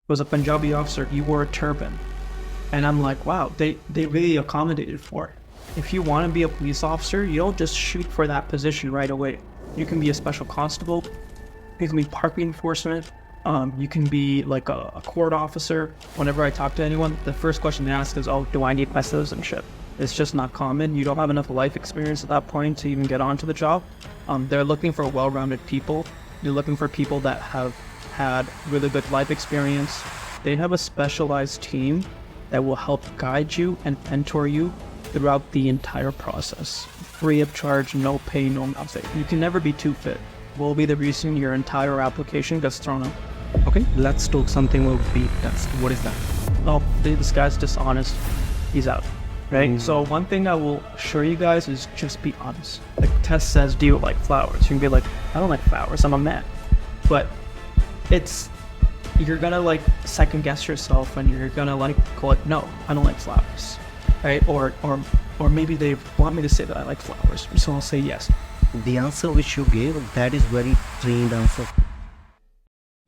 was a Punjabi officer. He wore a turban. And I'm like, wow, they really accommodated for it. If you want to be a police officer, you don't just shoot for that position right away. You can be a special constable. You can be parking enforcement. You can be like a court officer. Whenever I talk to anyone, the first question they ask is, oh, do I need my citizenship? It's just not common. You don't have enough life experience at that point to even get onto the job. They're looking for well-rounded people. They're looking for people that have had really good life experience. They have a specialized team that will help guide you and mentor you throughout the entire process. Free of charge, no pay, no nothing. You can never be too fit. Will be the reason your entire application gets thrown out. Okay, let's talk something about beep test. What is that? Oh, this guy's dishonest. He's out. Right? So one thing I will assure you guys is just be honest. The test says, do you like flowers? You can be like, I don't like flowers, I'm a man. But you're gonna like second guess yourself and you're gonna like go like, no, I don't like flowers. Right? Or maybe they want me to say that I like flowers. So I'll say yes. The answer which you gave, that is very trained answer.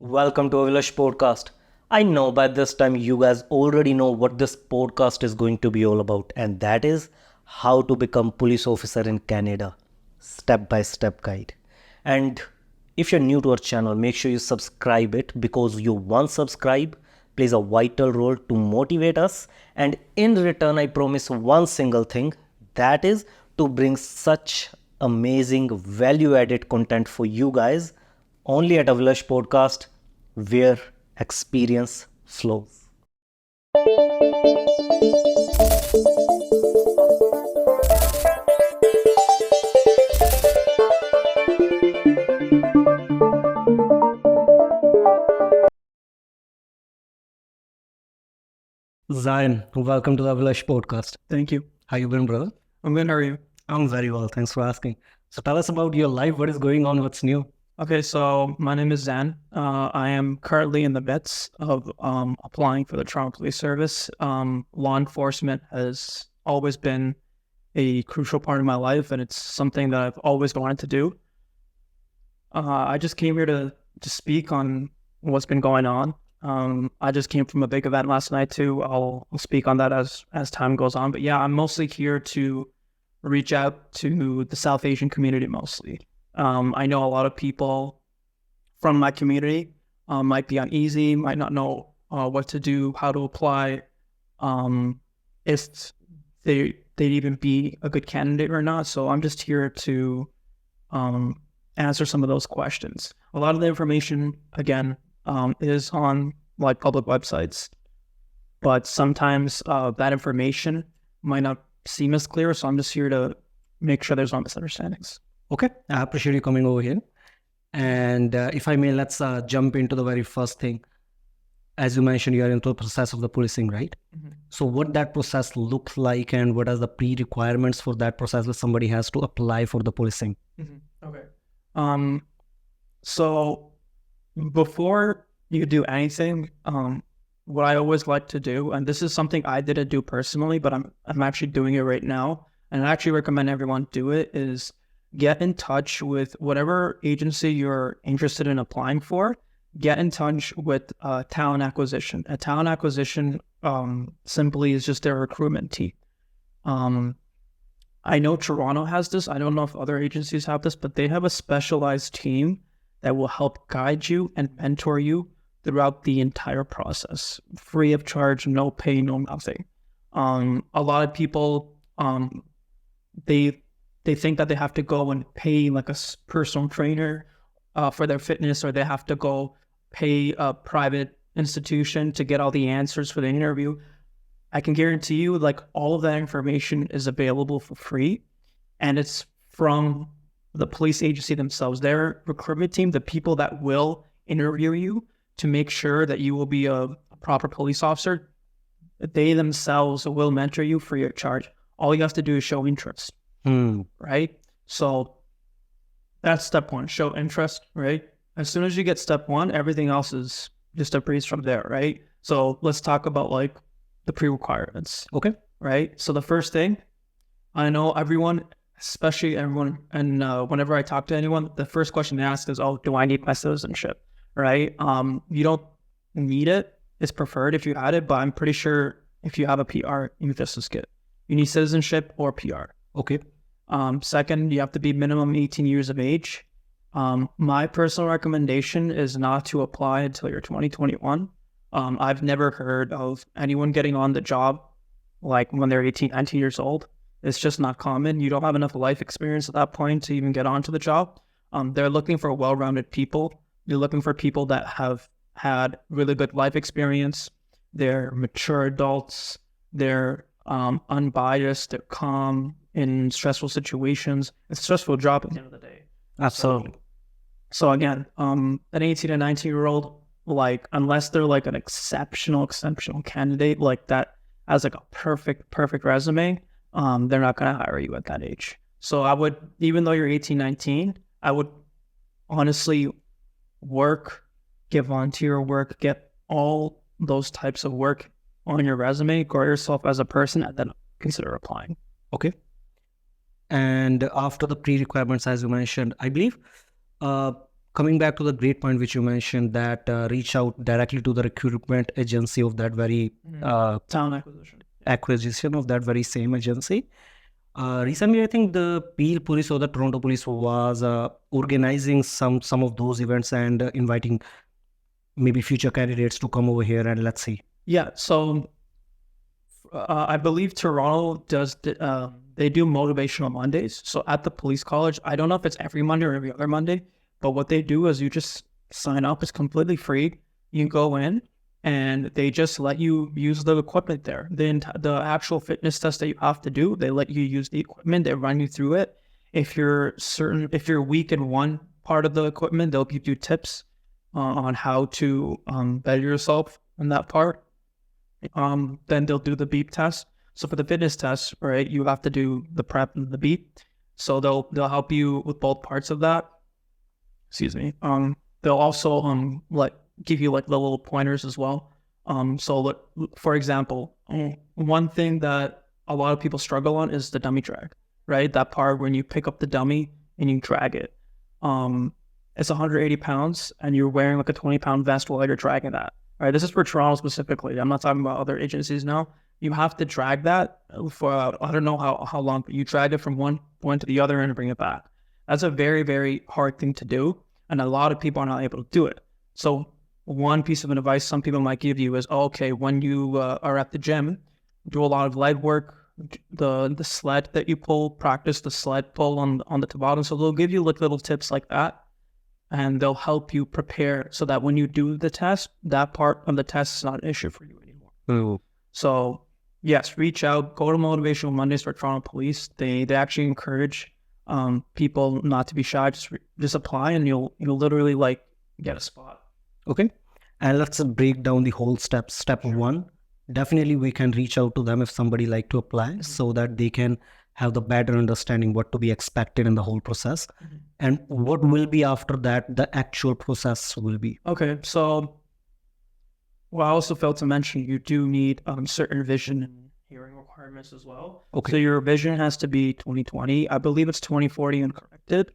Welcome to Avilash podcast. I know by this time you guys already know what this podcast is going to be all about, and that is how to become police officer in Canada. Step-by-step guide. And if you're new to our channel, make sure you subscribe it, because your one subscribe plays a vital role to motivate us. And in return, I promise one single thing, that is to bring such amazing value-added content for you guys only at Avilash podcast, where experience flows. Zyan, welcome to the Avilash podcast. Thank you. How you been, brother? I'm good, how are you? I'm very well, thanks for asking. So tell us about your life. What is going on? What's new? Okay, so my name is Zyan. I am currently in the midst of applying for the Toronto Police Service. Law enforcement has always been a crucial part of my life, and it's something that I've always wanted to do. I just came here to speak on what's been going on. I just came from a big event last night too. I'll speak on that as time goes on. But yeah, I'm mostly here to reach out to the South Asian community mostly. I know a lot of people from my community might be uneasy, might not know what to do, how to apply, if they'd even be a good candidate or not. So I'm just here to answer some of those questions. A lot of the information, again, is on like public websites, but sometimes that information might not seem as clear. So I'm just here to make sure there's no misunderstandings. Okay, I appreciate you coming over here. And if I may, let's jump into the very first thing. As you mentioned, you are into the process of the policing, right? Mm-hmm. So what that process looks like, and what are the pre-requirements for that process that somebody has to apply for the policing? Mm-hmm. Okay. So before you do anything, what I always like to do, and this is something I didn't do personally, but I'm actually doing it right now, and I actually recommend everyone do it, is get in touch with whatever agency you're interested in applying for. Get in touch with talent acquisition. A talent acquisition simply is just their recruitment team. I know Toronto has this. I don't know if other agencies have this, but they have a specialized team that will help guide you and mentor you throughout the entire process. Free of charge, no pay, no nothing. A lot of people, they think that they have to go and pay like a personal trainer for their fitness, or they have to go pay a private institution to get all the answers for the interview. I can guarantee you, like, all of that information is available for free, and it's from the police agency themselves. Their recruitment team, the people that will interview you to make sure that you will be a proper police officer, they themselves will mentor you free of charge. All you have to do is show interest. Right? So that's step one, show interest, right? As soon as you get step one, everything else is just a breeze from there, right? So let's talk about like the pre-requirements. Okay. Right? So the first thing, I know everyone, especially everyone, and whenever I talk to anyone, the first question they ask is, oh, do I need my citizenship? Right? You don't need it is preferred if you had it, but I'm pretty sure if you have a PR, you just as good. You need citizenship or PR. Okay. Second, you have to be minimum 18 years of age. My personal recommendation is not to apply until you're 2021. I've never heard of anyone getting on the job like when they're 18, 19 years old. It's just not common. You don't have enough life experience at that point to even get onto the job. They're looking for well-rounded people. They're looking for people that have had really good life experience. They're mature adults. They're unbiased. They're calm in stressful situations. It's a stressful job at the end of the day. Absolutely. So again, an 18 and 19-year-old, like, unless they're like an exceptional candidate, like that has like a perfect resume, they're not going to hire you at that age. So I would, even though you're 18, 19, I would honestly work, get volunteer work, get all those types of work on your resume, grow yourself as a person, and then consider applying. Okay. And after the pre-requirements, as you mentioned, I believe, coming back to the great point which you mentioned, that reach out directly to the recruitment agency of that very talent acquisition of that very same agency. Recently, I think the Peel Police or the Toronto Police was organizing some of those events and inviting maybe future candidates to come over here, and let's see. Yeah, so I believe Toronto does, they do motivational Mondays. So at the police college, I don't know if it's every Monday or every other Monday, but what they do is you just sign up. It's completely free. You go in and they just let you use the equipment there. The actual fitness test that you have to do, they let you use the equipment. They run you through it. If you're weak in one part of the equipment, they'll give you tips on how to better yourself in that part. Then they'll do the beep test. So for the fitness test, right, you have to do the prep and the beep. So they'll help you with both parts of that. Excuse me. They'll also like give you like the little pointers as well. So look, for example, one thing that a lot of people struggle on is the dummy drag, right? That part when you pick up the dummy and you drag it. It's 180 pounds and you're wearing like a 20-pound vest while you're dragging that. All right, this is for Toronto specifically. I'm not talking about other agencies now. You have to drag that for, I don't know how long, but you drag it from one point to the other and bring it back. That's a very, very hard thing to do. And a lot of people are not able to do it. So one piece of advice some people might give you is, okay, when you are at the gym, do a lot of leg work, the sled that you pull, practice the sled pull on the toboggan. So they'll give you like little tips like that. And they'll help you prepare so that when you do the test, that part of the test is not an issue for you anymore. Ooh. So yes, reach out, go to Motivational Mondays for Toronto Police. They actually encourage people not to be shy. Just apply and you'll literally like get a spot. Okay. And let's break down the whole steps. Step one, definitely we can reach out to them if somebody like to apply so that they can have the better understanding what to be expected in the whole process. And what will be after that, the actual process will be. Okay, so I also failed to mention you do need certain vision and hearing requirements as well. Okay. So your vision has to be 20/20. I believe it's 20/40 and corrected.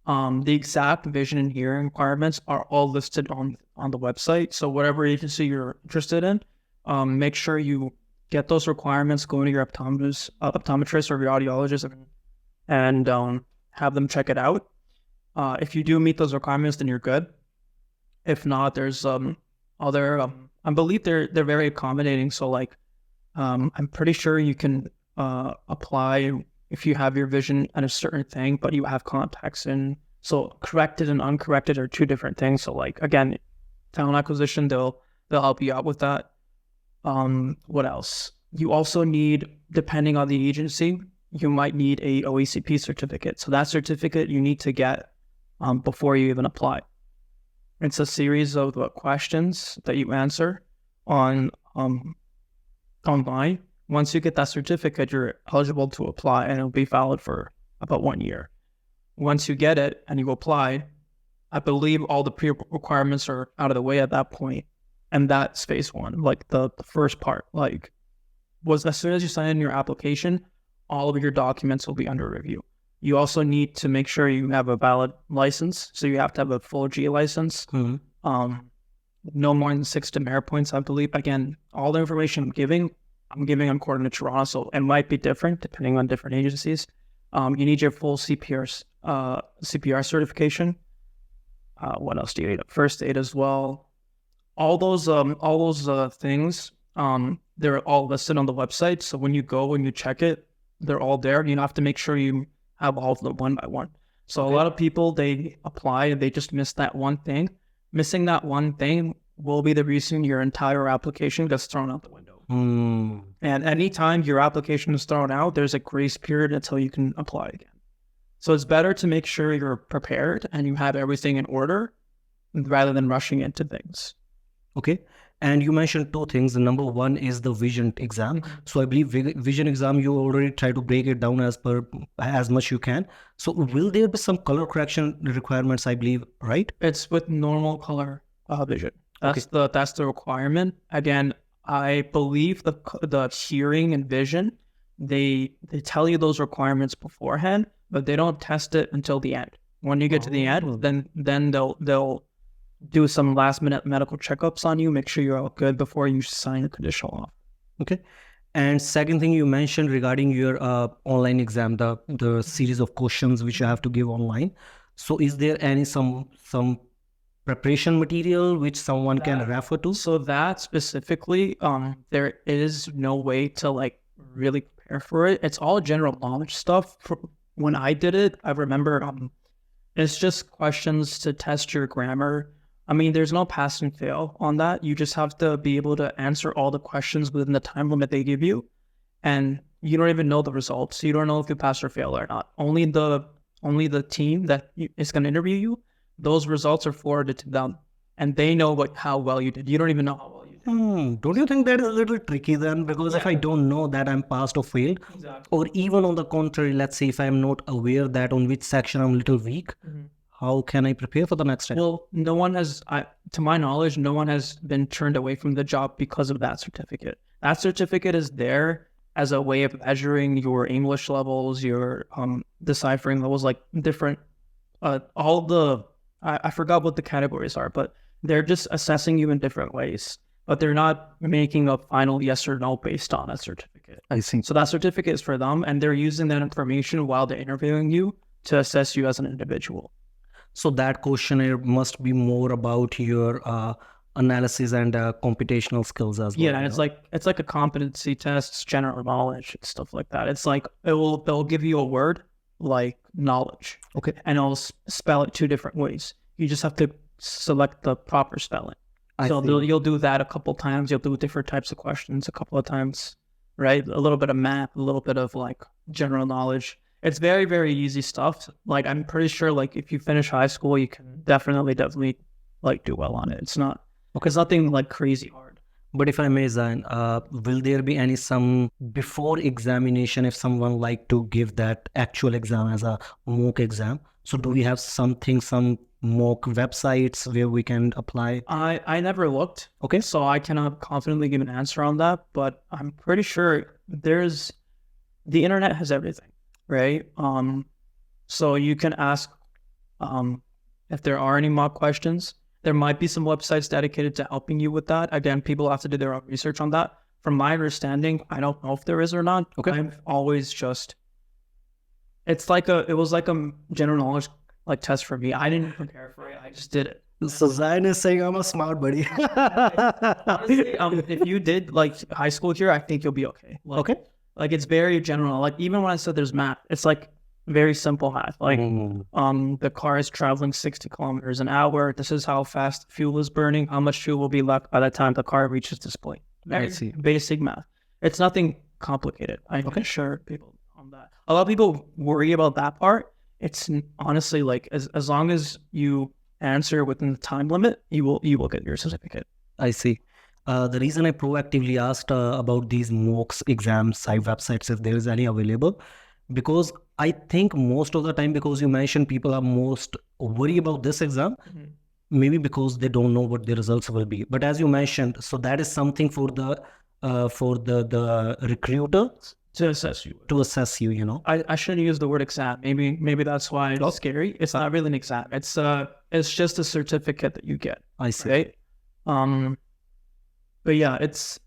The exact vision and hearing requirements are all listed on the website. So whatever agency you're interested in, make sure you get those requirements, go to your optometrist or your audiologist and have them check it out. If you do meet those requirements, then you're good. If not, there's other, I believe they're very accommodating. So like, I'm pretty sure you can apply if you have your vision at a certain thing, but you have contacts in. So corrected and uncorrected are two different things. So like, again, talent acquisition, they'll help you out with that. What else? You also need, depending on the agency, you might need a OECP certificate. So that certificate you need to get before you even apply. It's a series of questions that you answer on online. Once you get that certificate, you're eligible to apply and it'll be valid for about 1 year. Once you get it and you apply, I believe all the pre-requirements are out of the way at that point. And that's phase one, like the first part, like was as soon as you sign in your application, all of your documents will be under review. You also need to make sure you have a valid license. So you have to have a full G license. no more than 6 demerit points, I believe. Again, all the information I'm giving according to Toronto, so it might be different depending on different agencies. You need your full CPR certification. What else do you need? First aid as well. All those things, they're all listed on the website. So when you check it, they're all there. You have to make sure you have all of them one by one. So a lot of people, they apply and they just miss that one thing. Missing that one thing will be the reason your entire application gets thrown out the window. And anytime your application is thrown out, there's a grace period until you can apply again. So it's better to make sure you're prepared and you have everything in order rather than rushing into things. Okay. And you mentioned two things. The number one is the vision exam. So I believe vision exam, you already try to break it down as much you can. So will there be some color correction requirements, I believe, right? It's with normal color vision. That's the requirement. Again, I believe the hearing and vision, they tell you those requirements beforehand, but they don't test it until the end. When you get to the end, then they'll do some last minute medical checkups on you, make sure you're all good before you sign a conditional offer. Okay. And second thing you mentioned regarding your online exam, the series of questions which you have to give online. So is there any some preparation material which someone can refer to? So that specifically, there is no way to like really prepare for it. It's all general knowledge stuff. When I did it, I remember it's just questions to test your grammar. I mean, there's no pass and fail on that. You just have to be able to answer all the questions within the time limit they give you. And you don't even know the results. So you don't know if you pass or fail or not. Only the team that is going to interview you, those results are forwarded to them. And they know how well you did. You don't even know how well you did. Don't you think that is a little tricky then? Because if I don't know that I'm passed or failed, or even on the contrary, let's say if I'm not aware that on which section I'm a little weak, how can I prepare for the next time? Well, no one has, to my knowledge, no one has been turned away from the job because of that certificate. That certificate is there as a way of measuring your English levels, your deciphering levels, like different, I forgot what the categories are, but they're just assessing you in different ways. But they're not making a final yes or no based on a certificate. I see. So that certificate is for them, and they're using that information while they're interviewing you to assess you as an individual. So that questionnaire must be more about your analysis and computational skills as well. Yeah, and it's like a competency test, it's general knowledge, and stuff like that. It's like they'll give you a word like knowledge. Okay. And it'll spell it two different ways. You just have to select the proper spelling. You'll do that a couple times. You'll do different types of questions a couple of times, right? A little bit of math, a little bit of like general knowledge. It's very, very easy stuff. Like, I'm pretty sure, like, if you finish high school, you can definitely, like, do well on it. It's nothing, like, crazy hard. But if I may, Zyan, will there be some before examination if someone like to give that actual exam as a mock exam? So do we have some mock websites where we can apply? I never looked. Okay. So I cannot confidently give an answer on that, but I'm pretty sure the internet has everything. Right. So you can ask if there are any mock questions. There might be some websites dedicated to helping you with that. Again, people have to do their own research on that. From my understanding, I don't know if there is or not. Okay. I've always just, it was like a general knowledge like test for me. I didn't prepare for it. I just did it. So Zyan is saying I'm a smart buddy. Honestly, if you did like high school here, I think you'll be okay. Okay. Like, it's very general. Like, even when I said there's math, it's like very simple math. Like, the car is traveling 60 kilometers an hour. This is how fast fuel is burning. How much fuel will be left by the time the car reaches this point. Very basic math. It's nothing complicated. I can assure people on that. A lot of people worry about that part. It's honestly like, as long as you answer within the time limit, you will get your certificate. I see. The reason I proactively asked about these mocks exams site websites, if there is any available, because I think most of the time, because you mentioned people are most worried about this exam, maybe because they don't know what the results will be. But as you mentioned, so that is something for the recruiter to assess you. You know. I shouldn't use the word exam. Maybe that's why it's scary. It's not really an exam. It's just a certificate that you get. I see. Right? But yeah, it's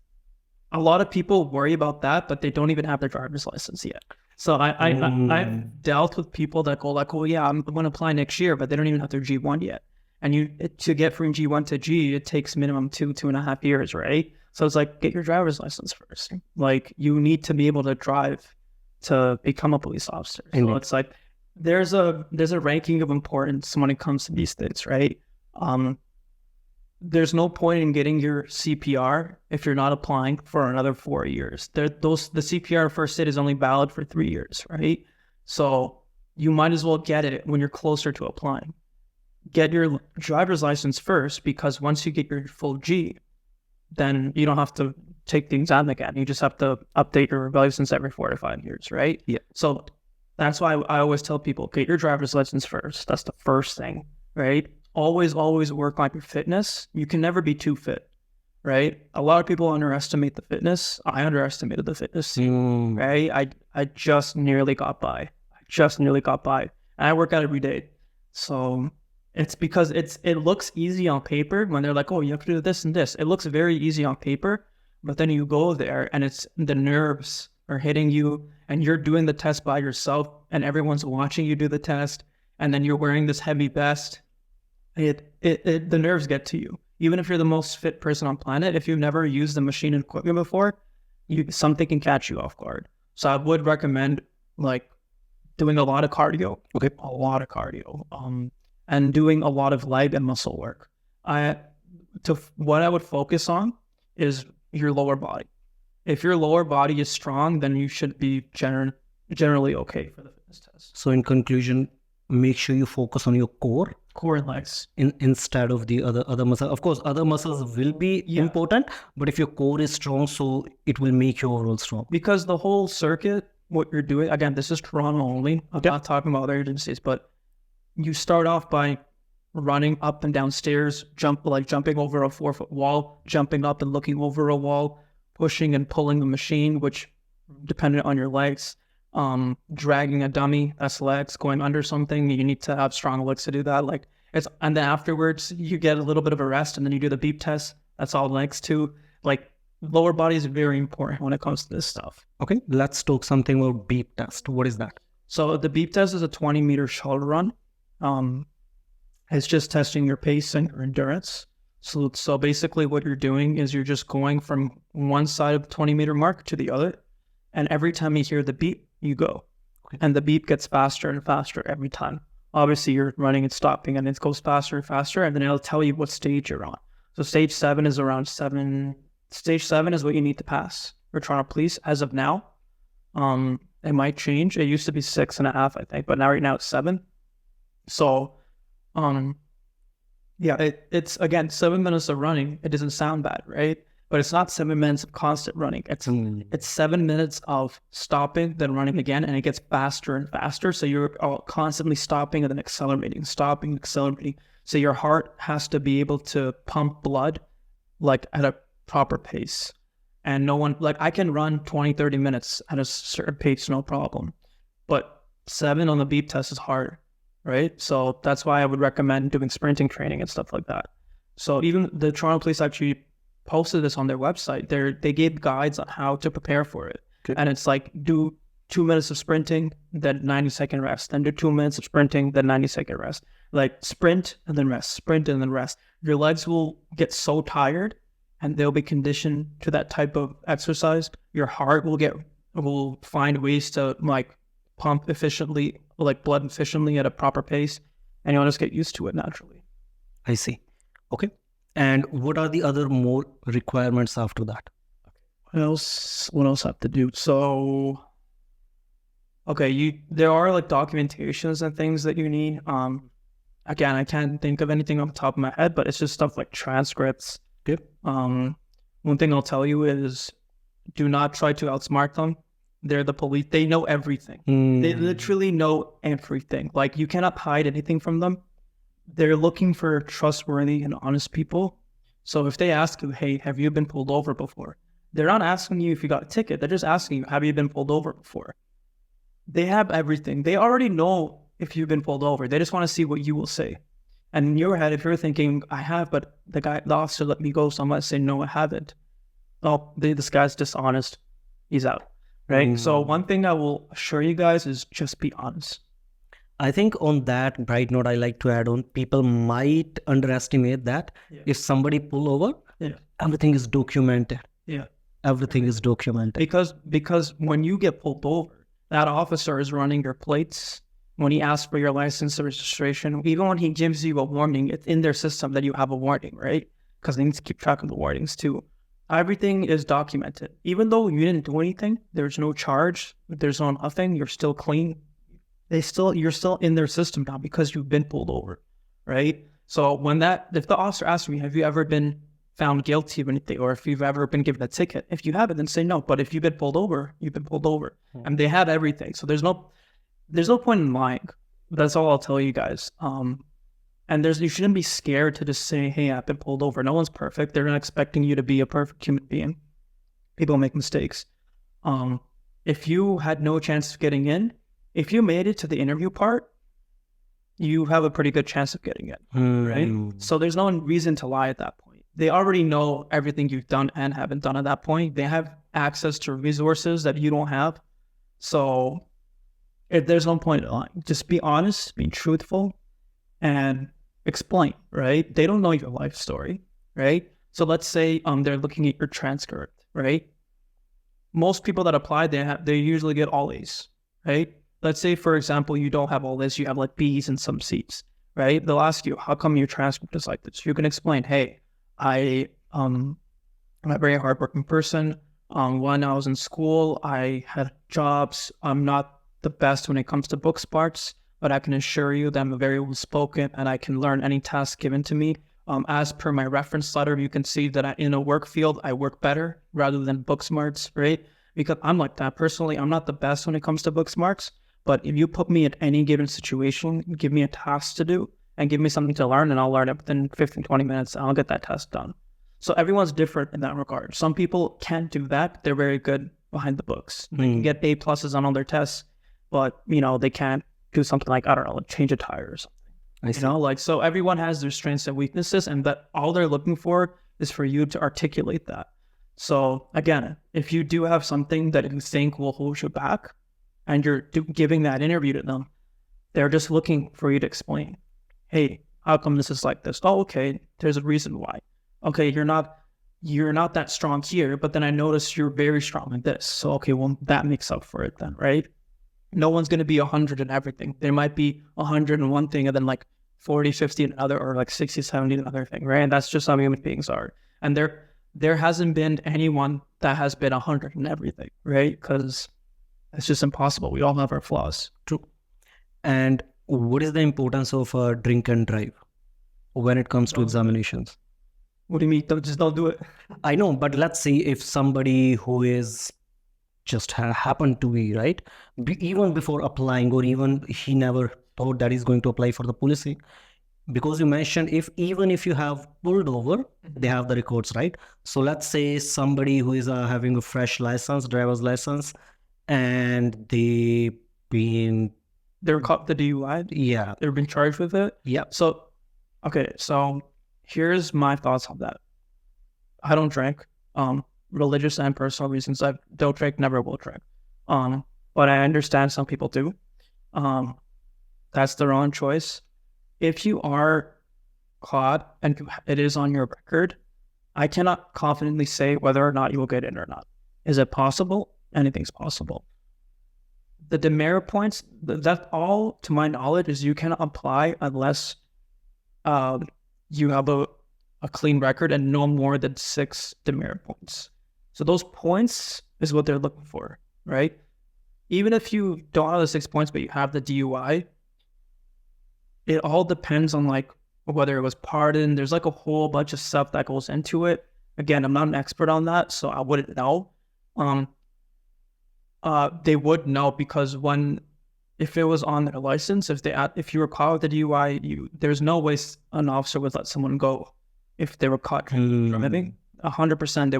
a lot of people worry about that, but they don't even have their driver's license yet. So I've dealt with people that go like, oh yeah, I'm going to apply next year, but they don't even have their G1 yet. And to get from G1 to G, it takes minimum 2.5 years, right? So it's like, get your driver's license first. Like, you need to be able to drive to become a police officer. So it's like, there's a ranking of importance when it comes to these things, right? There's no point in getting your CPR if you're not applying for another 4 years. The CPR first aid is only valid for 3 years, right? So you might as well get it when you're closer to applying. Get your driver's license first, because once you get your full G, then you don't have to take the exam again. You just have to update your license every 4 to 5 years, right? Yeah. So that's why I always tell people, get your driver's license first. That's the first thing, right? Always work on your fitness. You can never be too fit, right? A lot of people underestimate the fitness. I underestimated the fitness too, right? I just nearly got by. And I work out every day. So it's because it looks easy on paper when they're like, oh, you have to do this and this. It looks very easy on paper, but then you go there and it's the nerves are hitting you and you're doing the test by yourself and everyone's watching you do the test. And then you're wearing this heavy vest. The nerves get to you. Even if you're the most fit person on planet, if you've never used the machine and equipment before, something can catch you off guard. So I would recommend like doing a lot of cardio. Okay, a lot of cardio. And doing a lot of leg and muscle work. What I would focus on is your lower body. If your lower body is strong, then you should be generally okay for the fitness test. So in conclusion, make sure you focus on your core and legs instead of the other muscles. Of course, other muscles will be important, but if your core is strong, so it will make you overall strong. Because the whole circuit, what you're doing, again, this is Toronto only. I'm not talking about other agencies, but you start off by running up and down stairs, jumping over a 4-foot wall, jumping up and looking over a wall, pushing and pulling the machine, which dependent on your legs, dragging a dummy, that's legs, going under something, you need to have strong legs to do that. And then afterwards you get a little bit of a rest and then you do the beep test, that's all legs too. Like, lower body is very important when it comes to this stuff. Okay, let's talk something about beep test. What is that? So the beep test is a 20-meter shoulder run. It's just testing your pace and your endurance. So basically what you're doing is you're just going from one side of the 20-meter mark to the other. And every time you hear the beep, you go. Okay. And the beep gets faster and faster every time. Obviously, you're running and stopping, and it goes faster and faster, and then it'll tell you what stage you're on. So stage 7 is around 7. Stage 7 is what you need to pass for Toronto Police as of now. It might change. It used to be 6.5, I think, but right now it's 7. So, it's again 7 minutes of running. It doesn't sound bad, right? But it's not 7 minutes of constant running. It's 7 minutes of stopping, then running again, and it gets faster and faster. So you're constantly stopping and then accelerating. So your heart has to be able to pump blood like at a proper pace. And I can run 20-30 minutes at a certain pace, no problem. But 7 on the beep test is hard, right? So that's why I would recommend doing sprinting training and stuff like that. So even the Toronto Police actually posted this on their website. They gave guides on how to prepare for it. Okay. And it's like, do 2 minutes of sprinting, then 90-second rest. Then do 2 minutes of sprinting, then 90-second rest. Like, sprint and then rest, sprint and then rest. Your legs will get so tired and they'll be conditioned to that type of exercise. Your heart will find ways to like pump efficiently, like blood efficiently at a proper pace, and you'll just get used to it naturally. I see. Okay. And what are the other more requirements after that? What else I have to do? So, okay, there are like documentations and things that you need. Again, I can't think of anything off the top of my head, but it's just stuff like transcripts. Okay. One thing I'll tell you is, do not try to outsmart them. They're the police. They know everything. They literally know everything. Like, you cannot hide anything from them. They're looking for trustworthy and honest people. So if they ask you, hey, have you been pulled over before? They're not asking you if you got a ticket. They're just asking you, have you been pulled over before? They have everything. They already know if you've been pulled over. They just want to see what you will say. And in your head, if you're thinking, I have, but the officer let me go, so I'm going to say, no, I haven't. Oh, this guy's dishonest. He's out, right? So one thing I will assure you guys is just be honest. I think on that bright note, I like to add on, people might underestimate that if somebody pull over, everything is documented. Yeah. Everything is documented. Because when you get pulled over, that officer is running your plates. When he asks for your license or registration, even when he gives you a warning, it's in their system that you have a warning, right? Because they need to keep track of the warnings too. Everything is documented. Even though you didn't do anything, there's no charge, there's no nothing, you're still clean. You're still in their system now because you've been pulled over, right? So if the officer asks me, have you ever been found guilty of anything, or if you've ever been given a ticket, if you haven't, then say no. But if you've been pulled over, you've been pulled over, and they have everything. So there's no point in lying. That's all I'll tell you guys. And you shouldn't be scared to just say, hey, I've been pulled over. No one's perfect. They're not expecting you to be a perfect human being. People make mistakes. If you had no chance of getting in, if you made it to the interview part, you have a pretty good chance of getting in, right? So there's no reason to lie at that point. They already know everything you've done and haven't done at that point. They have access to resources that you don't have. So there's no point in lying. Just be honest, be truthful, and explain, right? They don't know your life story, right? So let's say they're looking at your transcript, right? Most people that apply, they usually get all A's, right? Let's say, for example, you don't have all this, you have like B's and some C's, right? They'll ask you, how come your transcript is like this? You can explain, hey, I'm a very hardworking person. When I was in school, I had jobs. I'm not the best when it comes to book smarts, but I can assure you that I'm very well spoken and I can learn any task given to me. As per my reference letter, you can see that in a work field, I work better rather than book smarts, right? Because I'm like that personally. I'm not the best when it comes to book smarts, but if you put me at any given situation, give me a task to do and give me something to learn, and I'll learn it within 15, 20 minutes. I'll get that task done. So everyone's different in that regard. Some people can't do that, but they're very good behind the books. They can get A pluses on all their tests, but they can't do something like, I don't know, like change a tire or something. So everyone has their strengths and weaknesses, and that all they're looking for is for you to articulate that. So again, if you do have something that you think will hold you back and you're giving that interview to them, they're just looking for you to explain, hey, how come this is like this? Oh, okay, there's a reason why. Okay, you're not that strong here, but then I noticed you're very strong in this. So, okay, well, that makes up for it then, right? No one's going to be 100 in everything. There might be 100 in one thing and then like 40, 50 in another, or like 60, 70 in another thing, right? And that's just how human beings are. And there hasn't been anyone that has been 100 in everything, right? Because it's just impossible. We all have our flaws. True. And what is the importance of drink and drive when it comes to examinations? What do you mean? Just don't do it. I know, but let's say if somebody who is just happened to be, right, even before applying, or even he never thought that he's going to apply for the policing, because you mentioned even if you have pulled over, they have the records, right? So let's say somebody who is having a fresh license, driver's license, and they're caught the DUI. Yeah, they've been charged with it. Yeah. So here's my thoughts on that. I don't drink. Religious and personal reasons. I don't drink, never will drink. But I understand some people do. That's their own choice. If you are caught and it is on your record, I cannot confidently say whether or not you will get in or not. Is it possible? Anything's possible. The demerit points, that's all to my knowledge, is you cannot apply unless you have a clean record and no more than 6 demerit points. So those points is what they're looking for, right? Even if you don't have the 6 points, but you have the DUI, it all depends on like whether it was pardoned. There's like a whole bunch of stuff that goes into it. Again, I'm not an expert on that, so I wouldn't know. They would know because if it was on their license, if you were caught with a DUI, there's no way an officer would let someone go if they were caught driving. 100%, they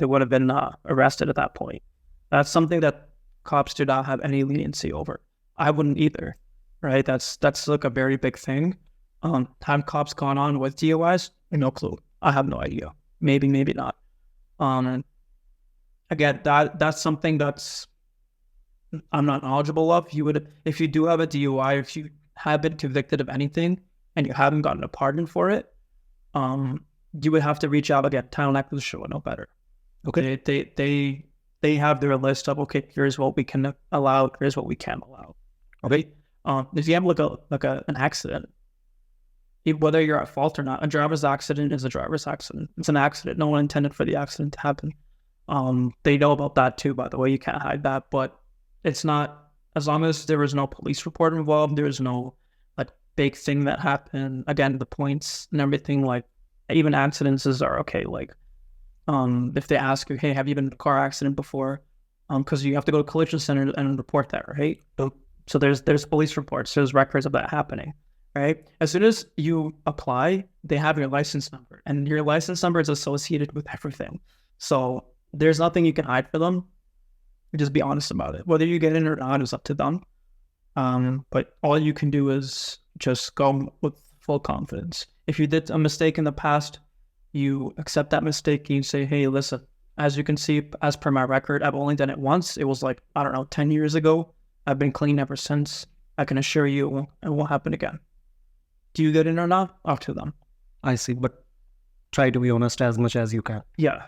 would have been arrested at that point. That's something that cops do not have any leniency over. I wouldn't either, right? That's like a very big thing. Have cops gone on with DUIs? No clue. I have no idea. Maybe, maybe not. And again, that's something that's I'm not knowledgeable of. You would, if you do have a DUI, if you have been convicted of anything and you haven't gotten a pardon for it, you would have to reach out again. Town acquisition would know better. Okay, they have their list of, okay, here's what we can allow, here's what we can't allow. Okay, if you have an accident, whether you're at fault or not, a driver's accident is a driver's accident. It's an accident. No one intended for the accident to happen. They know about that too, by the way. You can't hide that, but it's not, as long as there was no police report involved, there was no like big thing that happened. Again, the points and everything, like even accidents are okay. Like, if they ask you, hey, have you been in a car accident before? Because you have to go to collision center and report that, right? So there's police reports, there's records of that happening, right? As soon as you apply, they have your license number, and your license number is associated with everything. So there's nothing you can hide for them. Just be honest about it. Whether you get in or not is up to them. But all you can do is just go with full confidence. If you did a mistake in the past, you accept that mistake and you say, hey, listen, as you can see, as per my record, I've only done it once. It was like, I don't know, 10 years ago. I've been clean ever since. I can assure you it won't happen again. Do you get in or not? Up to them. I see, but try to be honest as much as you can. Yeah.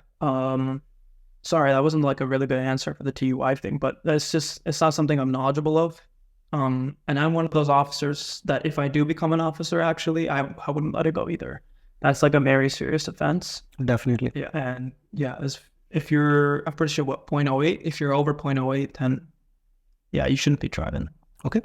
Sorry, that wasn't like a really good answer for the TUI thing, but it's not something I'm knowledgeable of. And I'm one of those officers that if I do become an officer, actually, I wouldn't let it go either. That's like a very serious offense. Definitely. Yeah. And yeah, if you're, I'm pretty sure what, 0.08, if you're over 0.08, then yeah, you shouldn't be driving. Okay.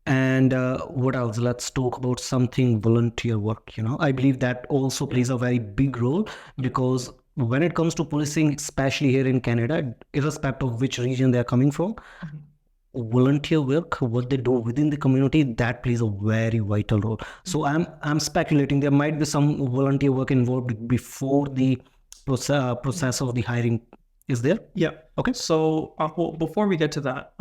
And what else? Let's talk about something volunteer work. I believe that also plays a very big role, because when it comes to policing, especially here in Canada, irrespective of which region they're coming from, volunteer work, what they do within the community, that plays a very vital role. So I'm speculating there might be some volunteer work involved before the process of the hiring is there. Yeah. Okay. So well, before we get to that,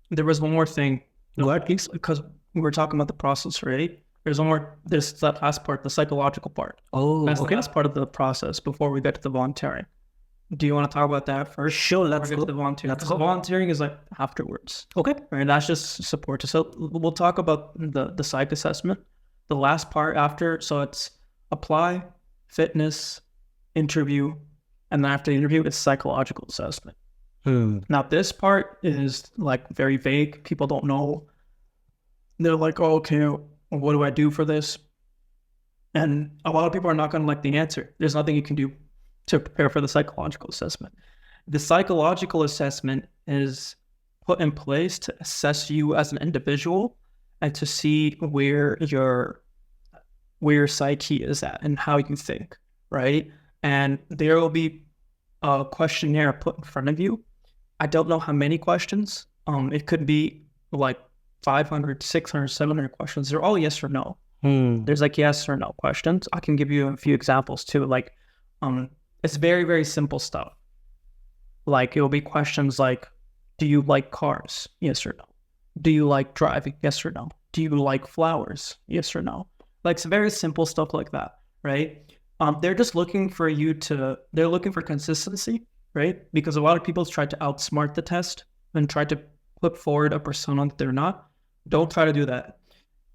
there was one more thing. Go ahead, please. Because we were talking about the process, right? There's that last part, the psychological part. Oh, That's okay. the last part of the process before we get to the volunteering. Do you want to talk about that first? Sure, let's go. The volunteering. Let's Because the go. volunteering is like afterwards. Okay. Right? That's just support. So we'll talk about the psych assessment, the last part after. So it's apply, fitness, interview, and then after the interview, it's psychological assessment. Now, this part is like very vague. People don't know. They're like, oh, okay, what do I do for this? And a lot of people are not going to like the answer. There's nothing you can do to prepare for the psychological assessment. The psychological assessment is put in place to assess you as an individual and to see where your psyche is at and how you think, right? And there will be a questionnaire put in front of you. I don't know how many questions. It could be like 500, 600, 700 questions. They're all yes or no. There's like yes or no questions. I can give you a few examples too. Like, it's very, very simple stuff. Like, it will be questions like, do you like cars? Yes or no. Do you like driving? Yes or no. Do you like flowers? Yes or no. Like, it's very simple stuff like that, right? They're just looking for they're looking for consistency, right? Because a lot of people try to outsmart the test and try to put forward a persona that they're not. Don't try to do that.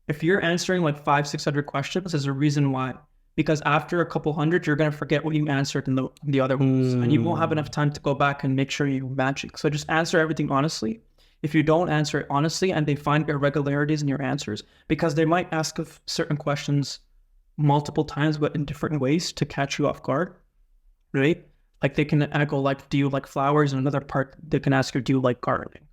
If you're answering like 500-600 questions, there's a reason why. Because after a couple hundred, you're going to forget what you answered in the other ones. And you won't have enough time to go back and make sure you're matching. So just answer everything honestly. If you don't answer it honestly and they find irregularities in your answers, because they might ask of certain questions multiple times, but in different ways to catch you off guard, right? Like they can go like, do you like flowers? And another part, they can ask you, do you like gardening?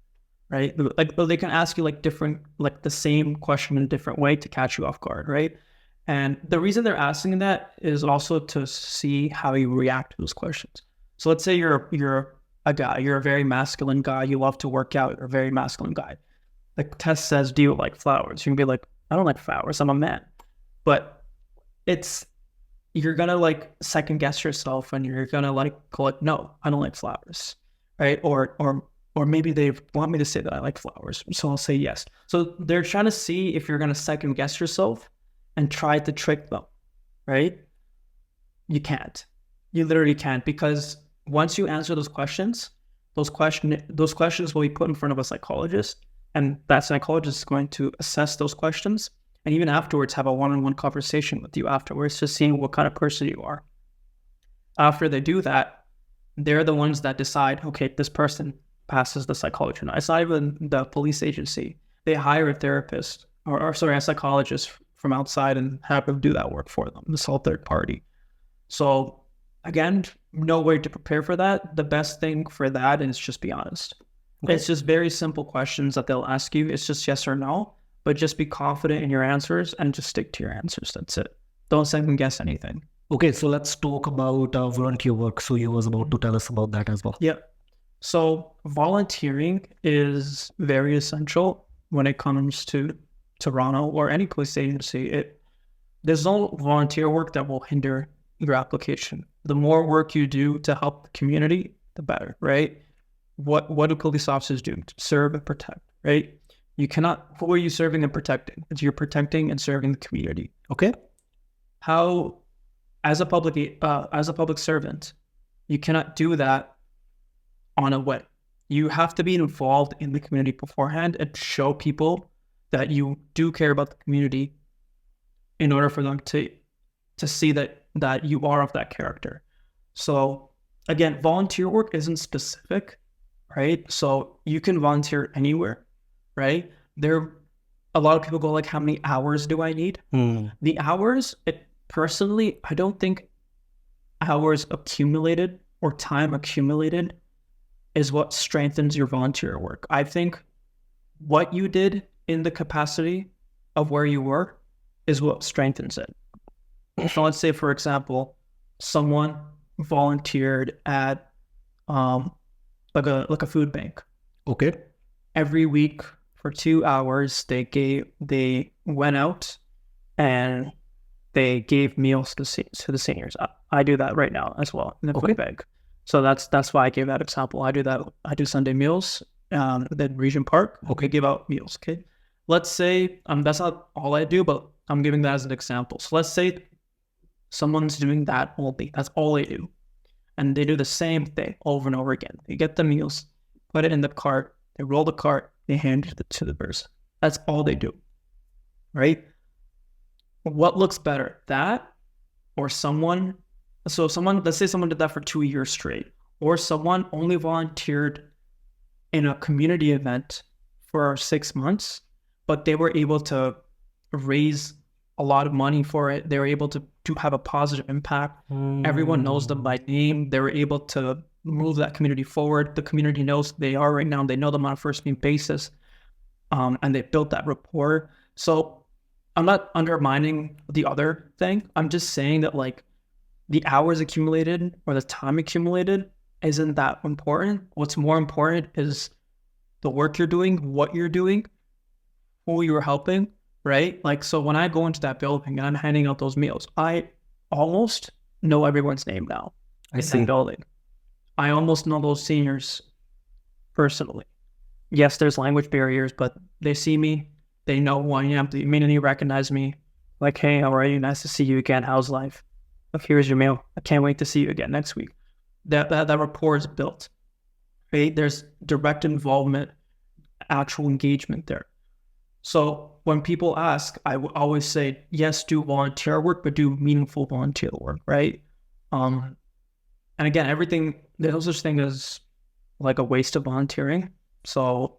Right? Like, but they can ask you like the same question in a different way to catch you off guard, right? And the reason they're asking that is also to see how you react to those questions. So let's say you're a guy, you're a very masculine guy, you love to work out, you're a very masculine guy. The test says, do you like flowers? You can be like, I don't like flowers, I'm a man. But you're gonna like second guess yourself and you're gonna like go like, no, I don't like flowers, right? Or or maybe they want me to say that I like flowers, so I'll say yes. So they're trying to see if you're going to second guess yourself and try to trick them, right? You can't. You literally can't, because once you answer those questions, those questions will be put in front of a psychologist, and that psychologist is going to assess those questions, and even afterwards have a one-on-one conversation with you afterwards, just seeing what kind of person you are. After they do that, they're the ones that decide, okay, this person passes the psychology. Now, it's not even the police agency. They hire a therapist or a psychologist from outside and have them do that work for them. It's all third party. So again, no way to prepare for that. The best thing for that is just be honest. Okay. It's just very simple questions that they'll ask you. It's just yes or no, but just be confident in your answers and just stick to your answers. That's it. Don't second guess anything. Okay, so let's talk about volunteer work. So you was about to tell us about that as well. Yeah. So volunteering is very essential when it comes to Toronto or any police agency. There's no volunteer work that will hinder your application. The more work you do to help the community, the better, right? What do police officers do? Serve and protect, right? You cannot, who are you serving and protecting? It's you're protecting and serving the community. Okay? How, as a public servant, you cannot do that on a whim. You have to be involved in the community beforehand and show people that you do care about the community in order for them to see that you are of that character. So again, volunteer work isn't specific, right? So you can volunteer anywhere, right? A lot of people go like, how many hours do I need? The hours, personally, I don't think hours accumulated or time accumulated is what strengthens your volunteer work. I think what you did in the capacity of where you were is what strengthens it. So let's say, for example, someone volunteered at like a food bank. Okay. Every week for 2 hours, they went out and they gave meals to the seniors. I do that right now as well in the food bank. So that's why I gave that example. I do that. I do Sunday meals. Then Regent Park. Okay, give out meals. Okay, let's say that's not all I do, but I'm giving that as an example. So let's say someone's doing that only. That's all they do, and they do the same thing over and over again. They get the meals, put it in the cart, they roll the cart, they hand it to the person. That's all they do, right? What looks better, that or someone? So let's say someone did that for 2 years straight, or someone only volunteered in a community event for 6 months, but they were able to raise a lot of money for it. They were able to have a positive impact. Everyone knows them by name. They were able to move that community forward. The community knows who they are right now. They know them on a first name basis, and they built that rapport. So I'm not undermining the other thing. I'm just saying that like the hours accumulated or the time accumulated isn't that important. What's more important is the work you're doing, what you're doing, who you're helping, right? Like, so when I go into that building and I'm handing out those meals, I almost know everyone's name now in that building. I almost know those seniors personally. Yes, there's language barriers, but they see me. They know who I am. They immediately recognize me. Like, hey, how are you? Nice to see you again. How's life? Look, here's your meal. I can't wait to see you again next week. That rapport is built, right? There's direct involvement, actual engagement there. So when people ask, I always say, yes, do volunteer work, but do meaningful volunteer work, right? And again, there's no such thing as like a waste of volunteering. So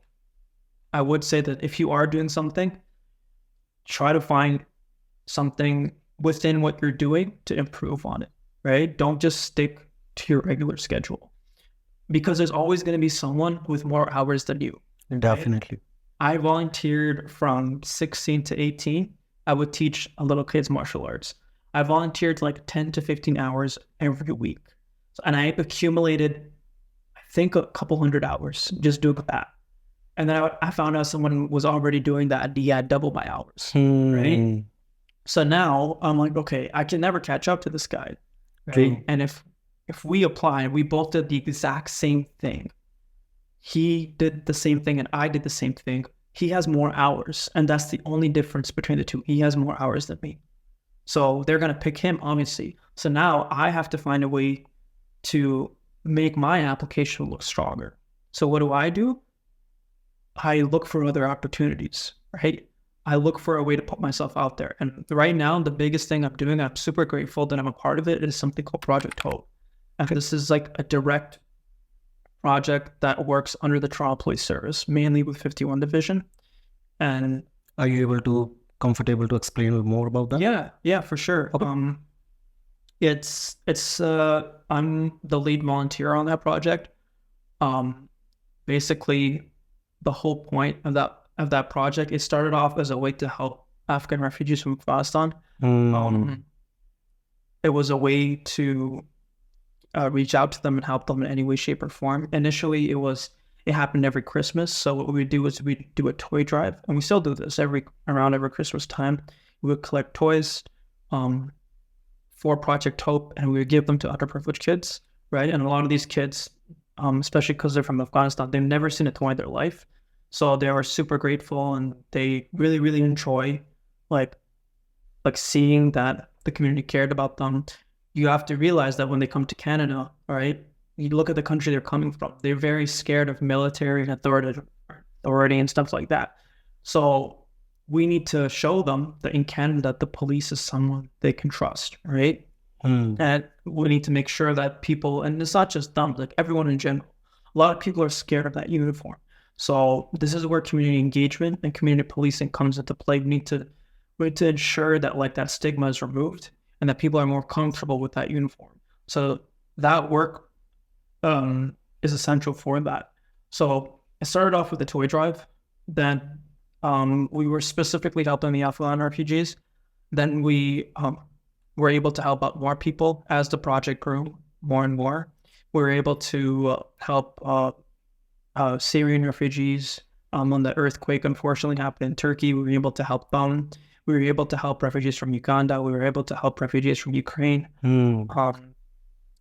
I would say that if you are doing something, try to find something within what you're doing to improve on it, right? Don't just stick to your regular schedule, because there's always going to be someone with more hours than you. Definitely. Right? I volunteered from 16 to 18. I would teach little kids martial arts. I volunteered like 10 to 15 hours every week. And I accumulated, I think, a couple hundred hours just doing that. And then I found out someone was already doing that, and he had double my hours, right? So now I'm like, okay, I can never catch up to this guy, right? And if we apply and we both did the exact same thing, he did the same thing and I did the same thing. He has more hours, and that's the only difference between the two. He has more hours than me. So they're going to pick him, obviously. So now I have to find a way to make my application look stronger. So what do? I look for other opportunities, right? I look for a way to put myself out there. And right now, the biggest thing I'm doing, I'm super grateful that I'm a part of it, is something called Project Hope. And this is like a direct project that works under the Toronto Police Service, mainly with 51 Division. And are you comfortable to explain more about that? Yeah, for sure. Okay. I'm the lead volunteer on that project. Basically, the whole point of that project, it started off as a way to help Afghan refugees from Afghanistan. It was a way to reach out to them and help them in any way, shape, or form. Initially, it happened every Christmas. So what we do is we do a toy drive, and we still do this around every Christmas time. We would collect toys for Project Hope, and we would give them to underprivileged kids, right? And a lot of these kids, especially because they're from Afghanistan, they've never seen a toy in their life. So they were super grateful, and they really, really enjoy like seeing that the community cared about them. You have to realize that when they come to Canada, right, you look at the country they're coming from, they're very scared of military and authority and stuff like that. So we need to show them that in Canada, the police is someone they can trust, right? And we need to make sure that people, and it's not just them, like everyone in general, a lot of people are scared of that uniform. So this is where community engagement and community policing comes into play. We need to ensure that like that stigma is removed and that people are more comfortable with that uniform. So that work is essential for that. So it started off with the toy drive. Then we were specifically helping the Afghan refugees. Then we were able to help out more people as the project grew more and more. We were able to help Syrian refugees. When the earthquake unfortunately happened in Turkey, we were able to help them. We were able to help refugees from Uganda. We were able to help refugees from Ukraine.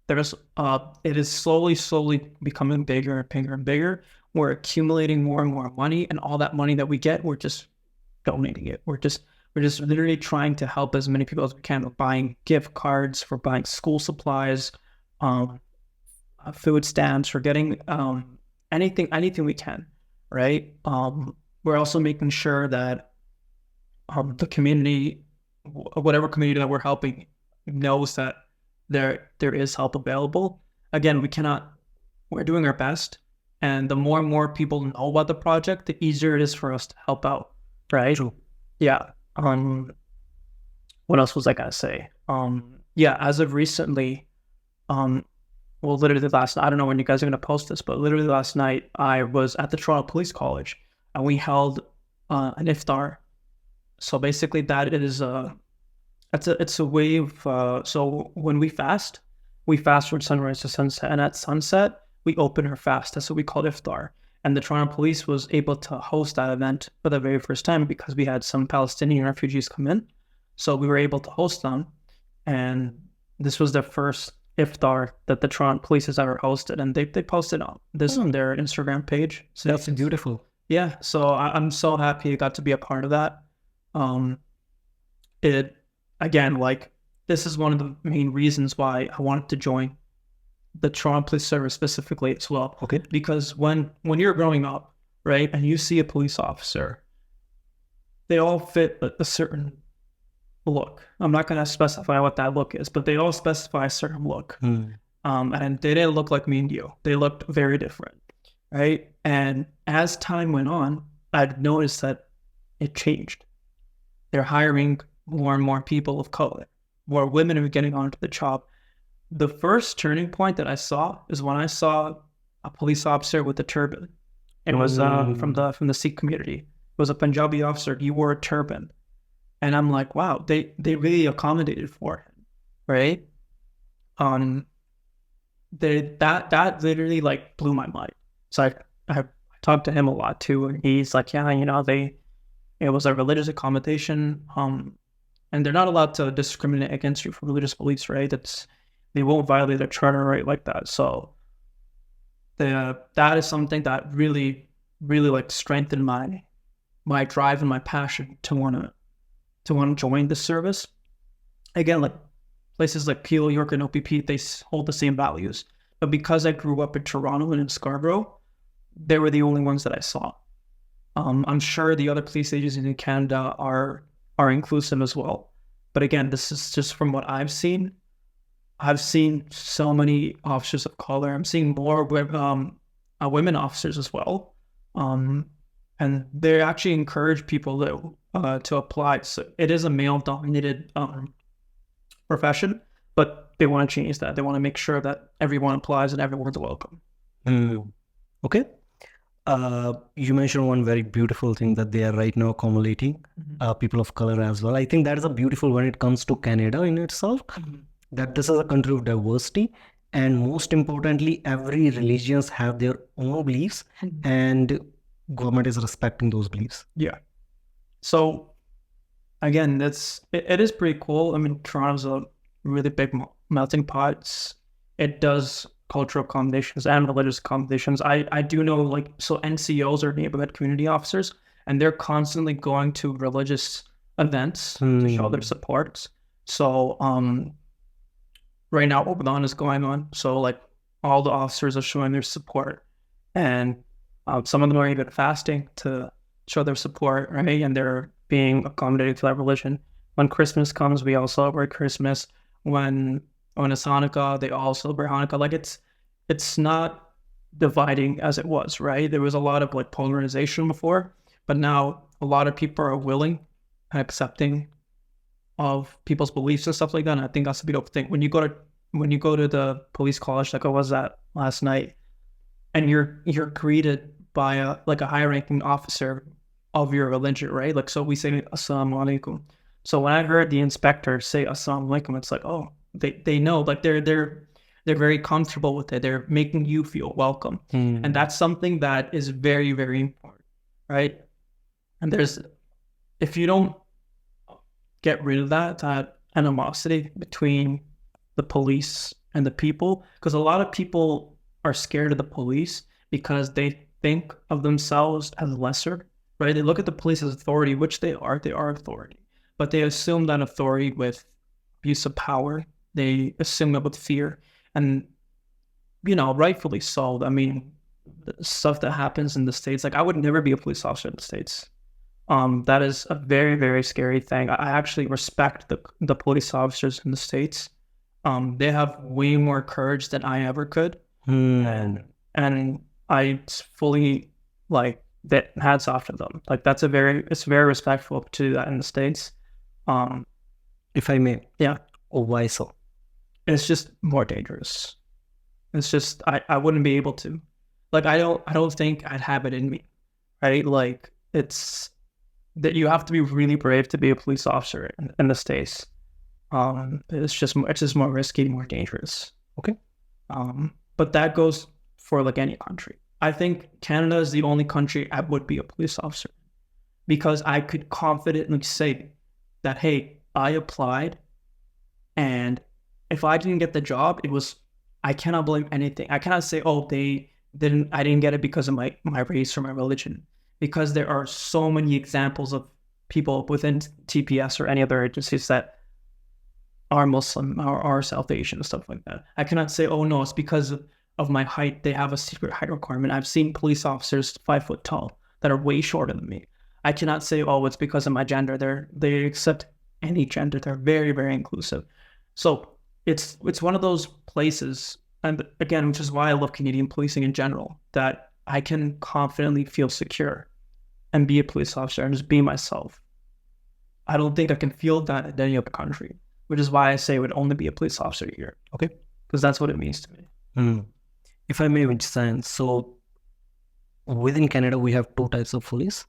It is slowly becoming bigger and bigger and bigger. We're accumulating more and more money, and all that money that we get, we're just donating it. We're just literally trying to help as many people as we can. We're buying gift cards, for buying school supplies, food stamps, we're getting anything we can, right? We're also making sure that the community, whatever community that we're helping, knows that there is help available. Again, we're doing our best, and the more and more people know about the project, the easier it is for us to help out, right? True. Yeah. What else was I gonna say? As of recently, literally last night, I don't know when you guys are gonna post this, but literally last night I was at the Toronto Police College, and we held an iftar. So basically, that is it's a way of so when we fast from sunrise to sunset, and at sunset we open our fast. That's what we call iftar. And the Toronto Police was able to host that event for the very first time because we had some Palestinian refugees come in. So we were able to host them, and this was the first iftar that the Toronto Police has ever hosted, and they posted this on their Instagram page. So that's beautiful. Yeah, so I'm so happy I got to be a part of that. This is one of the main reasons why I wanted to join the Toronto Police Service specifically as well. Okay. Because when you're growing up, right, and you see a police officer, they all fit a certain look. I'm not going to specify what that look is, but they all specify a certain look. And they didn't look like me and you. They looked very different, right? And as time went on, I'd noticed that it changed. They're hiring more and more people of color. More women are getting onto the job. The first turning point that I saw is when I saw a police officer with a turban. It was from the Sikh community. It was a Punjabi officer. He wore a turban. And I'm like, wow, they really accommodated for him, right? That literally like blew my mind. So I talked to him a lot too, and he's like, yeah, it was a religious accommodation, and they're not allowed to discriminate against you for religious beliefs, right? They won't violate their charter right like that. So that is something that really, really like strengthened my drive and my passion to want to join the service. Again, like places like Peel, York, and OPP, they hold the same values. But because I grew up in Toronto and in Scarborough, they were the only ones that I saw. I'm sure the other police agencies in Canada are inclusive as well. But again, this is just from what I've seen. I've seen so many officers of color. I'm seeing more women officers as well. And they actually encourage people to apply. So it is a male-dominated profession, but they want to change that. They want to make sure that everyone applies and everyone's welcome. Okay. You mentioned one very beautiful thing that they are right now accommodating people of color as well. I think that is a beautiful when it comes to Canada in itself, that this is a country of diversity, and most importantly, every religions have their own beliefs, and government is respecting those beliefs. Yeah. So again, it is pretty cool. I mean, Toronto's a really big melting pot. It does cultural accommodations and religious accommodations. I do know, like, so NCOs are neighborhood community officers, and they're constantly going to religious events to show their support. So right now Ramadan is going on, so like all the officers are showing their support, and some of them are even fasting to show their support, right? And they're being accommodating to that religion. When Christmas comes, we all celebrate Christmas. When it's Hanukkah, they all celebrate Hanukkah. Like it's not dividing as it was, right? There was a lot of like polarization before, but now a lot of people are willing and accepting of people's beliefs and stuff like that. And I think that's a beautiful thing. When you go to the police college, like I was at last night, and you're greeted by a high ranking officer of your religion, right? Like, so we say Assalamu alaikum. So when I heard the inspector say Assalamu alaikum, it's like, oh, they know, like they're very comfortable with it. They're making you feel welcome. And that's something that is very, very important, right? And if you don't get rid of that animosity between the police and the people, because a lot of people are scared of the police because they think of themselves as lesser, right? They look at the police as authority, which they are authority, but they assume that authority with abuse of power. They assume it with fear, and rightfully so. I mean, the stuff that happens in the States, like I would never be a police officer in the States. That is a very, very scary thing. I actually respect the police officers in the States. They have way more courage than I ever could, and I fully like that. Hats off to them. Like it's very respectful to do that in the States. If I may, yeah. Why so? It's just more dangerous. It's just I wouldn't be able to. Like I don't think I'd have it in me, right? Like it's that you have to be really brave to be a police officer in the States. It's just more risky, more dangerous. Okay. But that goes for like any country. I think Canada is the only country I would be a police officer, because I could confidently say that, hey, I applied, and if I didn't get the job, I cannot blame anything. I cannot say, oh, I didn't get it because of my race or my religion, because there are so many examples of people within TPS or any other agencies that are Muslim or are South Asian and stuff like that. I cannot say, oh no, it's because of my height. They have a secret height requirement. I've seen police officers 5 foot tall that are way shorter than me. I cannot say, oh, it's because of my gender. They accept any gender. They're very, very inclusive. So it's one of those places, and again, which is why I love Canadian policing in general, that I can confidently feel secure and be a police officer and just be myself. I don't think I can feel that in any other country, which is why I say I would only be a police officer here. Okay. Because that's what it means to me. If I may, Zyan, so within Canada, we have 2 types of police.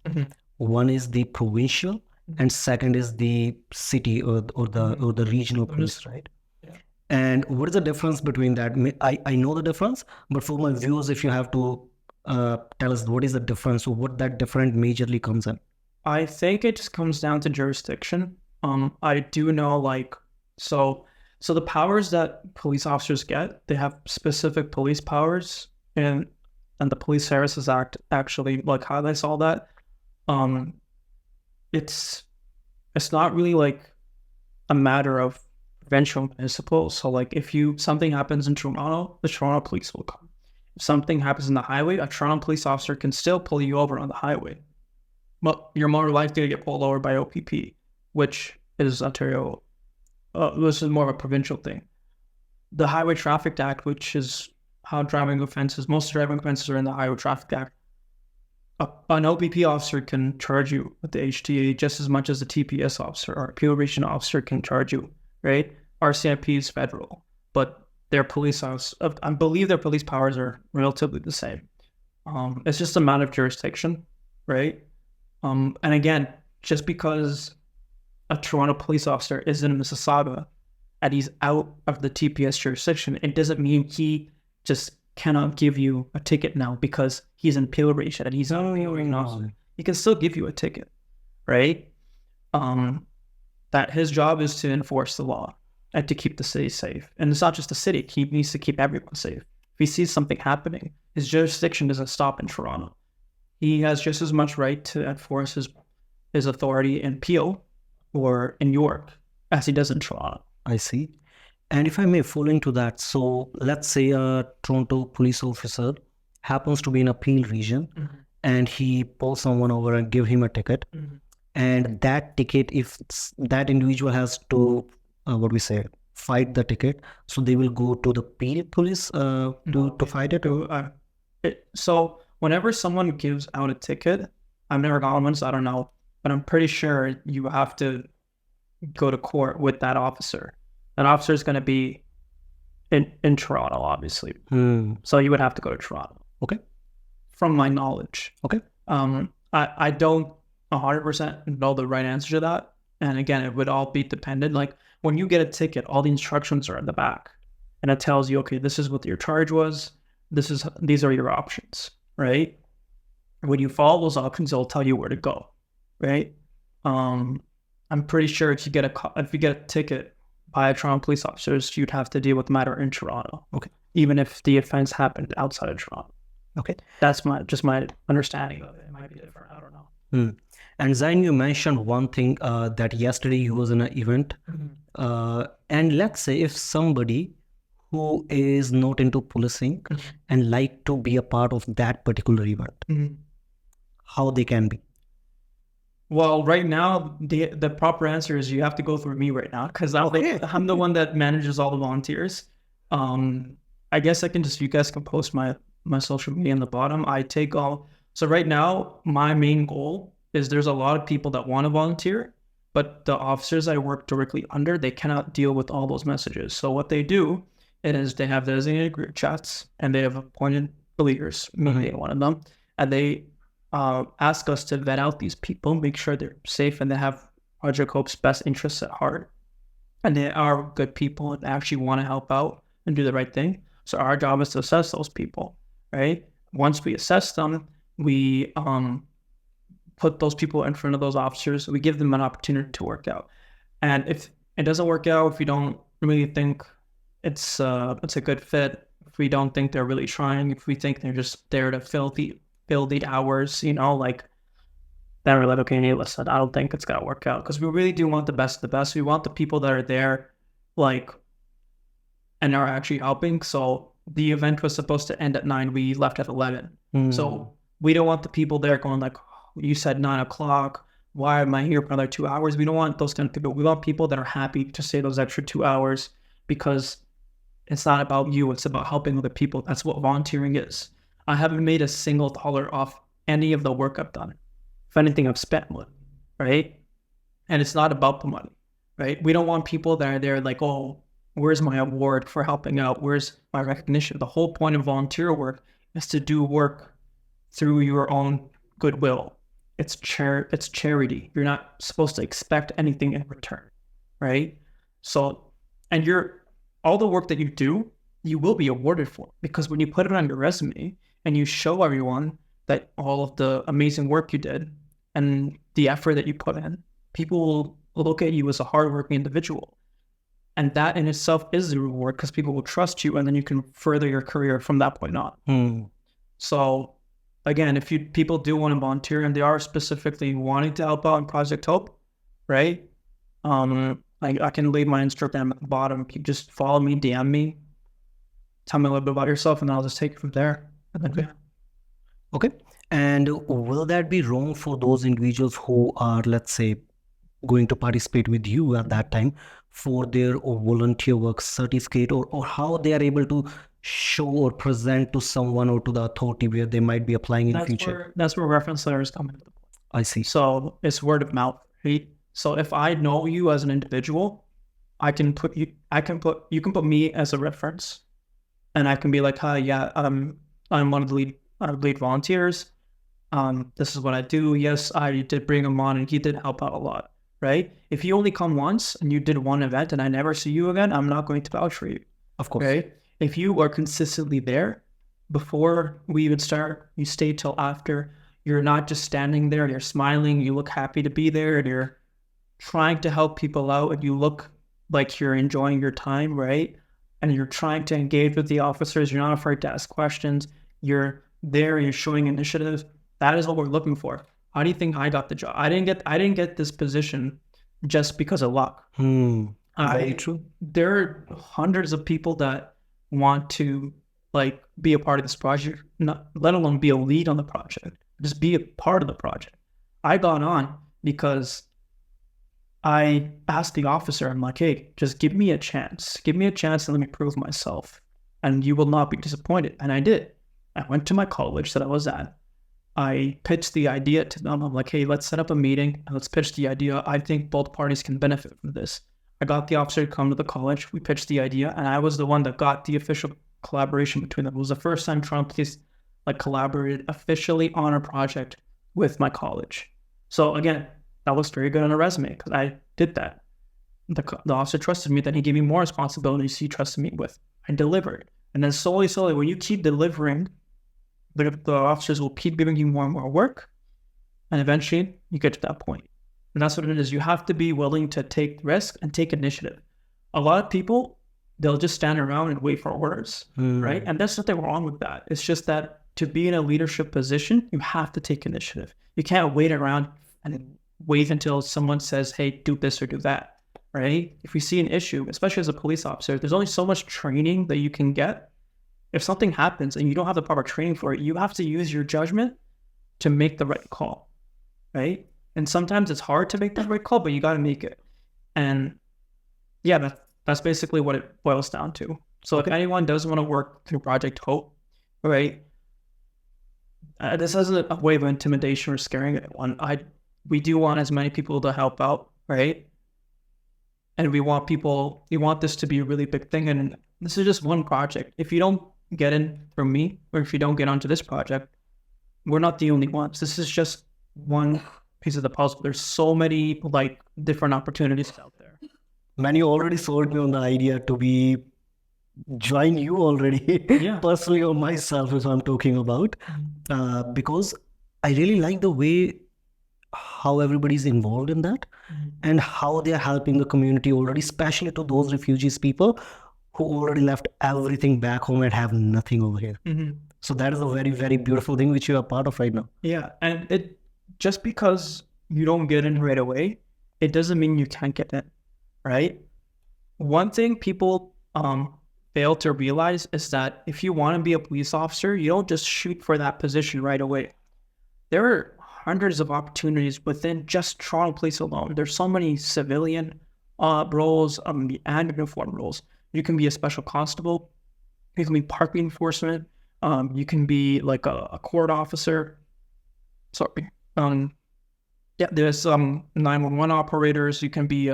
One is the provincial, and second is the city or the regional police, right? Yeah. And what is the difference between that? I know the difference, but for my viewers, if you have to tell us what is the difference, or what that different majorly comes in. I think it just comes down to jurisdiction. I do know, so the powers that police officers get, they have specific police powers, and and the Police Services Act actually like highlights all that. It's not really like a matter of provincial municipal. So like if something happens in Toronto, the Toronto police will come. If something happens in the highway, a Toronto police officer can still pull you over on the highway. But you're more likely to get pulled over by OPP, which is Ontario. This is more of a provincial thing. The Highway Traffic Act, which is how most driving offenses are in the Highway Traffic Act. An OPP officer can charge you with the HTA just as much as a TPS officer or a probation officer can charge you, right? RCMP is federal, but their police I believe their police powers are relatively the same. It's just a matter of jurisdiction, right? And again, just because a Toronto police officer is in Mississauga and he's out of the TPS jurisdiction, it doesn't mean he just cannot give you a ticket now because he's in probation and he's not only an officer. He can still give you a ticket, right? That his job is to enforce the law and to keep the city safe. And it's not just the city. He needs to keep everyone safe. If he sees something happening, his jurisdiction doesn't stop in Toronto. He has just as much right to enforce his authority in Peel or in York as he does in Toronto. I see. And if I may fall into that, so let's say a Toronto police officer happens to be in a Peel region and he pulls someone over and give him a ticket. And that ticket, if that individual has to, fight the ticket, so they will go to the Peel police to fight it? So whenever someone gives out a ticket, I've never gotten one, so I don't know, but I'm pretty sure you have to go to court with that officer. That officer is going to be in Toronto, obviously. So you would have to go to Toronto. Okay. From my knowledge. Okay. I don't 100% know the right answer to that. And again, it would all be dependent. Like when you get a ticket, all the instructions are in the back. And it tells you, okay, this is what your charge was. These are your options, right? When you follow those options, it'll tell you where to go, right? I'm pretty sure if you get a ticket by a Toronto police officers, you'd have to deal with the matter in Toronto. Okay. Even if the offense happened outside of Toronto. Okay. That's my understanding of it. It might be different. I don't know. And Zyan, you mentioned one thing that yesterday you was in an event. And let's say if somebody who is not into policing and like to be a part of that particular event, how they can be? Well, right now, the proper answer is you have to go through me right now because I'm the one that manages all the volunteers. I guess you guys can post my social media in the bottom. So right now, my main goal is there's a lot of people that want to volunteer, but the officers I work directly under, they cannot deal with all those messages. So what they do is they have designated group chats and they have appointed leaders, me being one of them, and they ask us to vet out these people, make sure they're safe and they have Project Hope's best interests at heart. And they are good people and actually want to help out and do the right thing. So our job is to assess those people, right? Once we assess them, we put those people in front of those officers. We give them an opportunity to work out. And if it doesn't work out, if we don't really think it's a good fit, if we don't think they're really trying, if we think they're just there to fill the hours, then we're like, okay, hey, listen, I don't think it's gonna work out because we really do want the best of the best. We want the people that are there, and are actually helping. So the event was supposed to end at 9. We left at 11. So we don't want the people there going like, oh, you said 9 o'clock. Why am I here for another 2 hours? We don't want those kind of people. We want people that are happy to stay those extra 2 hours because it's not about you. It's about helping other people. That's what volunteering is. I haven't made a single dollar off any of the work I've done. If anything, I've spent money, right? And it's not about the money, right? We don't want people that are there like, oh, where's my award for helping out? Where's my recognition? The whole point of volunteer work is to do work through your own goodwill. It's charity. You're not supposed to expect anything in return, right? So, and all the work that you do, you will be awarded for because when you put it on your resume and you show everyone that all of the amazing work you did and the effort that you put in, people will look at you as a hardworking individual. And that in itself is the reward because people will trust you and then you can further your career from that point on. So again, if people do want to volunteer and they are specifically wanting to help out in Project Hope, right? I can leave my Instagram at the bottom. You just follow me, DM me, tell me a little bit about yourself, and I'll just take it from there. Okay. Okay. And will that be wrong for those individuals who are, let's say, going to participate with you at that time for their volunteer work certificate, or how they are able to show or present to someone or to the authority where they might be applying in future? That's where reference letters come into play. I see. So it's word of mouth, right? So if I know you as an individual, you can put me as a reference, and I can be like, hi, yeah, I'm one of the lead volunteers. This is what I do. Yes, I did bring him on and he did help out a lot, right? If you only come once and you did one event and I never see you again, I'm not going to vouch for you. Of course. Right? If you are consistently there before we even start, you stay till after, you're not just standing there, you're smiling, you look happy to be there, and you're trying to help people out, and you look like you're enjoying your time, right? And you're trying to engage with the officers, you're not afraid to ask questions, you're there, you're showing initiative. That is what we're looking for. How do you think I got the job? I didn't get this position just because of luck. Very true. There are hundreds of people that want to like be a part of this project, not let alone be a lead on the project. Just be a part of the project. I got on because I asked the officer, I'm like, hey, just give me a chance. Give me a chance and let me prove myself. And you will not be disappointed. And I did. I went to my college that I was at. I pitched the idea to them. I'm like, hey, let's set up a meeting and let's pitch the idea. I think both parties can benefit from this. I got the officer to come to the college. We pitched the idea, and I was the one that got the official collaboration between them. It was the first time Toronto Police collaborated officially on a project with my college. So again, that looks very good on a resume because I did that. The officer trusted me, then he gave me more responsibilities he trusted me with. I delivered. And then slowly, when you keep delivering, the officers will keep giving you more and more work, and eventually you get to that point. And that's what it is. You have to be willing to take risk and take initiative. A lot of people, they'll just stand around and wait for orders, right? And there's nothing wrong with that. It's just that to be in a leadership position, you have to take initiative. You can't wait around and wait until someone says, hey, do this or do that, right? If we see an issue, especially as a police officer, there's only so much training that you can get. If something happens and you don't have the proper training for it, you have to use your judgment to make the right call, right? And sometimes it's hard to make that right call, but you got to make it. And yeah, that's basically what it boils down to. So if anyone does want to work through Project Hope, right? This isn't a way of intimidation or scaring anyone. We do want as many people to help out, right? And we want this to be a really big thing. And this is just one project. If you don't get in from me, or if you don't get onto this project, we're not the only ones. This is just one piece of the puzzle. There's so many different opportunities out there. Man, you already sold me on the idea to be join you already. Yeah. Personally, or myself, as I'm talking about, because I really like the way how everybody's involved in that, and how they are helping the community already, especially to those refugees people who already left everything back home and have nothing over here. So that is a very, very beautiful thing which you are part of right now. Yeah, and it just because you don't get in right away, it doesn't mean you can't get in, right? One thing people fail to realize is that if you want to be a police officer, you don't just shoot for that position right away. There are hundreds of opportunities within just Toronto Police alone. There's so many civilian roles and uniform roles. You can be a special constable. You can be parking enforcement. You can be like a court officer. Sorry. There's 911 operators. You can be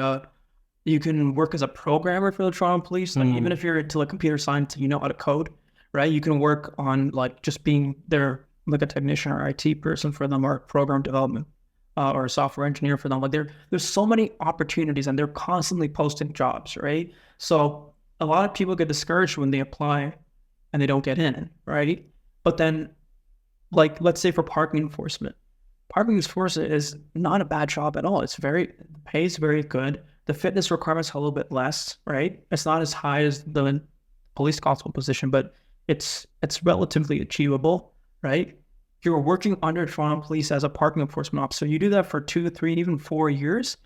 you can work as a programmer for the Toronto Police. Like even if you're into computer science, you know how to code, right? You can work on just being there, like a technician or IT person for them, or program development, or a software engineer for them. There's so many opportunities, and they're constantly posting jobs, right? So a lot of people get discouraged when they apply and they don't get in, right? But then, let's say for parking enforcement is not a bad job at all. The pay is very good. The fitness requirements are a little bit less, right? It's not as high as the police constable position, but it's relatively achievable. right? You're working under Toronto Police as a parking enforcement officer. You do that for 2, 3, even 4 years,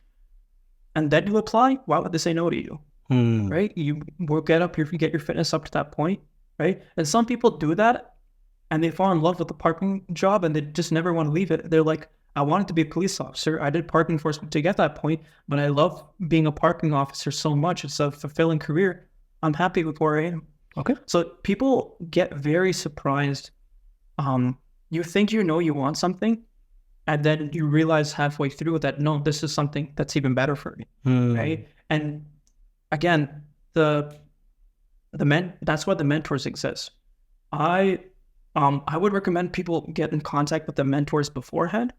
and then you apply. Why would they say no to you? Right? You will get up, you get your fitness up to that point, right? And some people do that, and they fall in love with the parking job, and they just never want to leave it. They're like, I wanted to be a police officer. I did parking enforcement to get that point, but I love being a parking officer so much. It's a fulfilling career. I'm happy with where I am. Okay. So people get very surprised. You think you know you want something, and then you realize halfway through that, no, this is something that's even better for me, right? And again, that's why the mentors exist. I would recommend people get in contact with the mentors beforehand.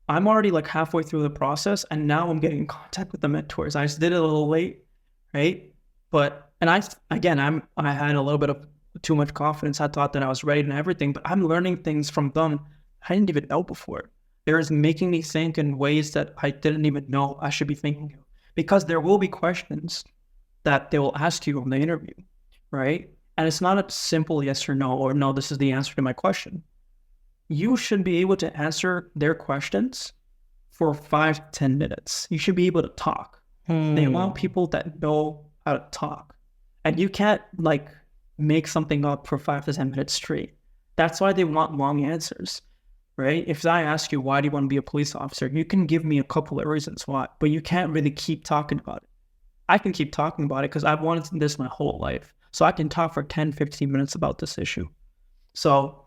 I'm already like halfway through the process, and now I'm getting in contact with the mentors. I just did it a little late, right? But I had a little bit of too much confidence. I thought that I was ready and everything, but I'm learning things from them I didn't even know before. They're making me think in ways that I didn't even know I should be thinking of, because there will be questions that they will ask you on the interview, right? And it's not a simple yes or no, this is the answer to my question. You should be able to answer their questions for 5 to 10 minutes. You should be able to talk. They want people that know how to talk. And you can't like make something up for 5 to 10 minutes straight. That's why they want long answers, right? If I ask you, why do you want to be a police officer? You can give me a couple of reasons why, but you can't really keep talking about it. I can keep talking about it because I've wanted this my whole life. So I can talk for 10, 15 minutes about this issue. So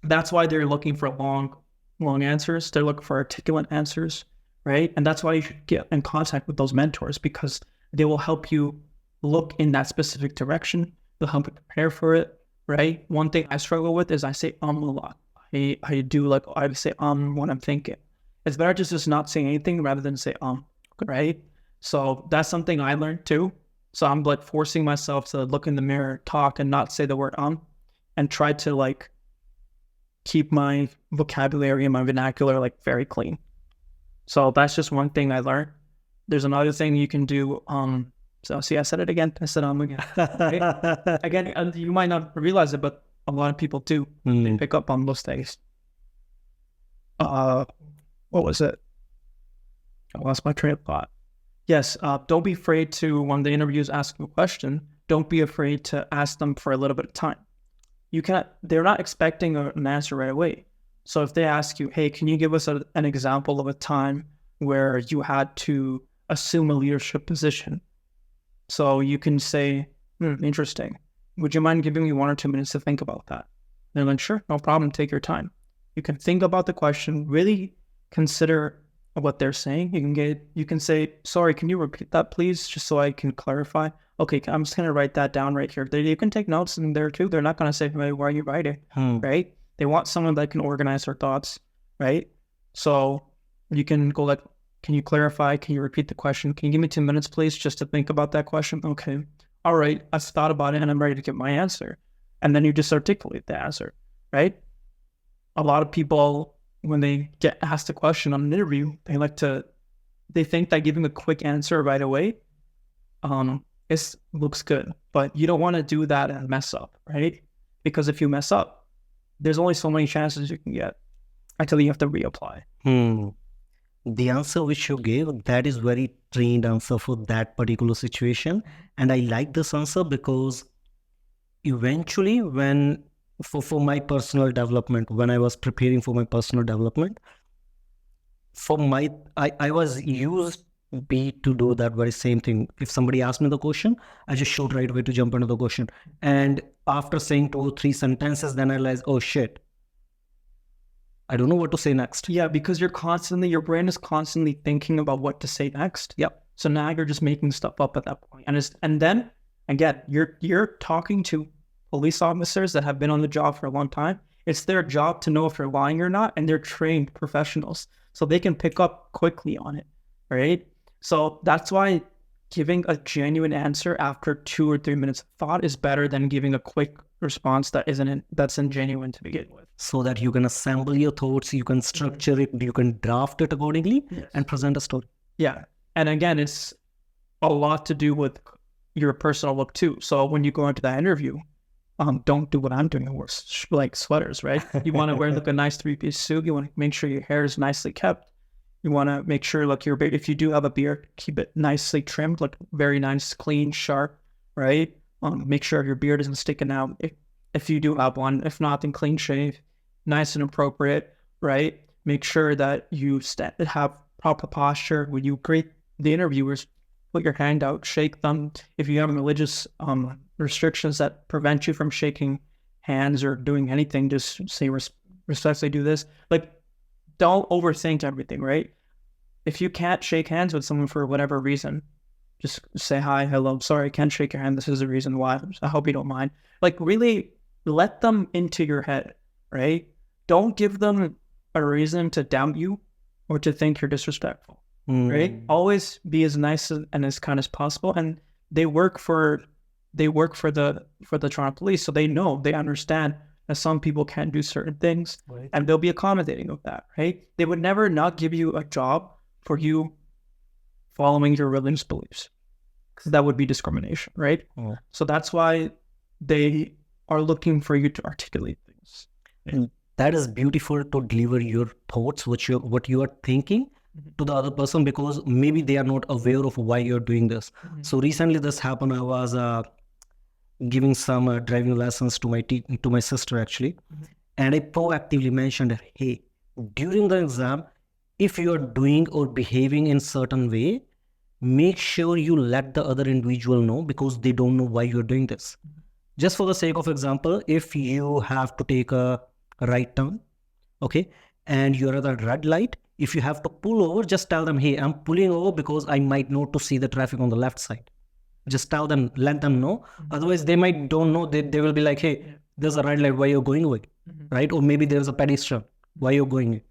that's why they're looking for long answers. They're looking for articulate answers, right? And that's why you should get in contact with those mentors, because they will help you look in that specific direction. They'll help you prepare for it, right? One thing I struggle with is I say a lot. I say when I'm thinking. It's better to just not say anything rather than say right? So that's something I learned too. So I'm like forcing myself to look in the mirror, talk, and not say the word and try to like keep my vocabulary and my vernacular like very clean. So that's just one thing I learned. There's another thing you can do. So see, I said it again. I said again. Right? Again, you might not realize it, but a lot of people do. They pick up on those things. What was it? I lost my train of thought. Yes, don't be afraid to, when the interviewers ask a question, don't be afraid to ask them for a little bit of time. They're not expecting an answer right away. So if they ask you, hey, can you give us an example of a time where you had to assume a leadership position? So you can say, interesting. Would you mind giving me 1 or 2 minutes to think about that? They're like, sure, no problem. Take your time. You can think about the question, really consider what they're saying. You can say, sorry, can you repeat that, please? Just so I can clarify. Okay, I'm just going to write that down right here. You can take notes in there too. They're not going to say, why are you writing? Right? They want someone that can organize their thoughts, right? So you can go like, can you clarify? Can you repeat the question? Can you give me 2 minutes, please, just to think about that question? Okay. All right. I've thought about it and I'm ready to give my answer. And then you just articulate the answer, right? A lot of people, when they get asked a question on an interview, they think that giving a quick answer right away, it looks good, but you don't want to do that and mess up, right? Because if you mess up, there's only so many chances you can get until you have to reapply. The answer which you gave, that is very trained answer for that particular situation. And I like this answer because eventually for my personal development, when I was preparing for my personal development, I was used to do that very same thing. If somebody asked me the question, I just shoot right away to jump into the question. And after saying 2 or 3 sentences, then I realized, oh shit, I don't know what to say next. Yeah, because your brain is constantly thinking about what to say next. Yep. So now you're just making stuff up at that point. And then again, you're talking to police officers that have been on the job for a long time. It's their job to know if you're lying or not, and they're trained professionals, so they can pick up quickly on it, right? So that's why giving a genuine answer after 2 or 3 minutes of thought is better than giving a quick response that's ingenuine to begin with. So that you can assemble your thoughts, you can structure it, you can draft it accordingly, and present a story. Yeah. And again, it's a lot to do with your personal look too. So when you go into that interview, don't do what I'm doing and wear like sweaters, right? You want to wear like a nice 3-piece suit. You want to make sure your hair is nicely kept. You want to make sure like your beard, if you do have a beard, keep it nicely trimmed, like very nice, clean, sharp, right? Make sure your beard isn't sticking out if you do have one. If not, then clean shave, nice and appropriate, right? Make sure that you have proper posture. When you greet the interviewers, put your hand out, shake them. If you have religious restrictions that prevent you from shaking hands or doing anything, just say respectfully do this. Like, don't overthink everything, right? If you can't shake hands with someone for whatever reason, just say hi, hello, sorry, I can't shake your hand. This is the reason why. I hope you don't mind. Like, really let them into your head, right? Don't give them a reason to doubt you or to think you're disrespectful, right? Always be as nice and as kind as possible. And they work for the Toronto Police, so they understand that some people can't do certain things, right, and they'll be accommodating of that, right? They would never not give you a job for you following your religious beliefs, because that would be discrimination, right? Oh. So that's why they are looking for you to articulate things. And that is beautiful, to deliver your thoughts, what you are thinking to the other person, because maybe they are not aware of why you're doing this. So recently this happened. I was giving some driving lessons to my sister actually, and I proactively mentioned, hey, during the exam, if you are doing or behaving in certain way, make sure you let the other individual know, because they don't know why you're doing this. Just for the sake of example, if you have to take a right turn, okay, and you're at a red light, if you have to pull over, just tell them, hey, I'm pulling over because I might not to see the traffic on the left side. Just tell them, let them know. Otherwise, they might don't know. They will be like, hey, there's a red light, why you're going away, right? Or maybe there's a pedestrian, why you're going.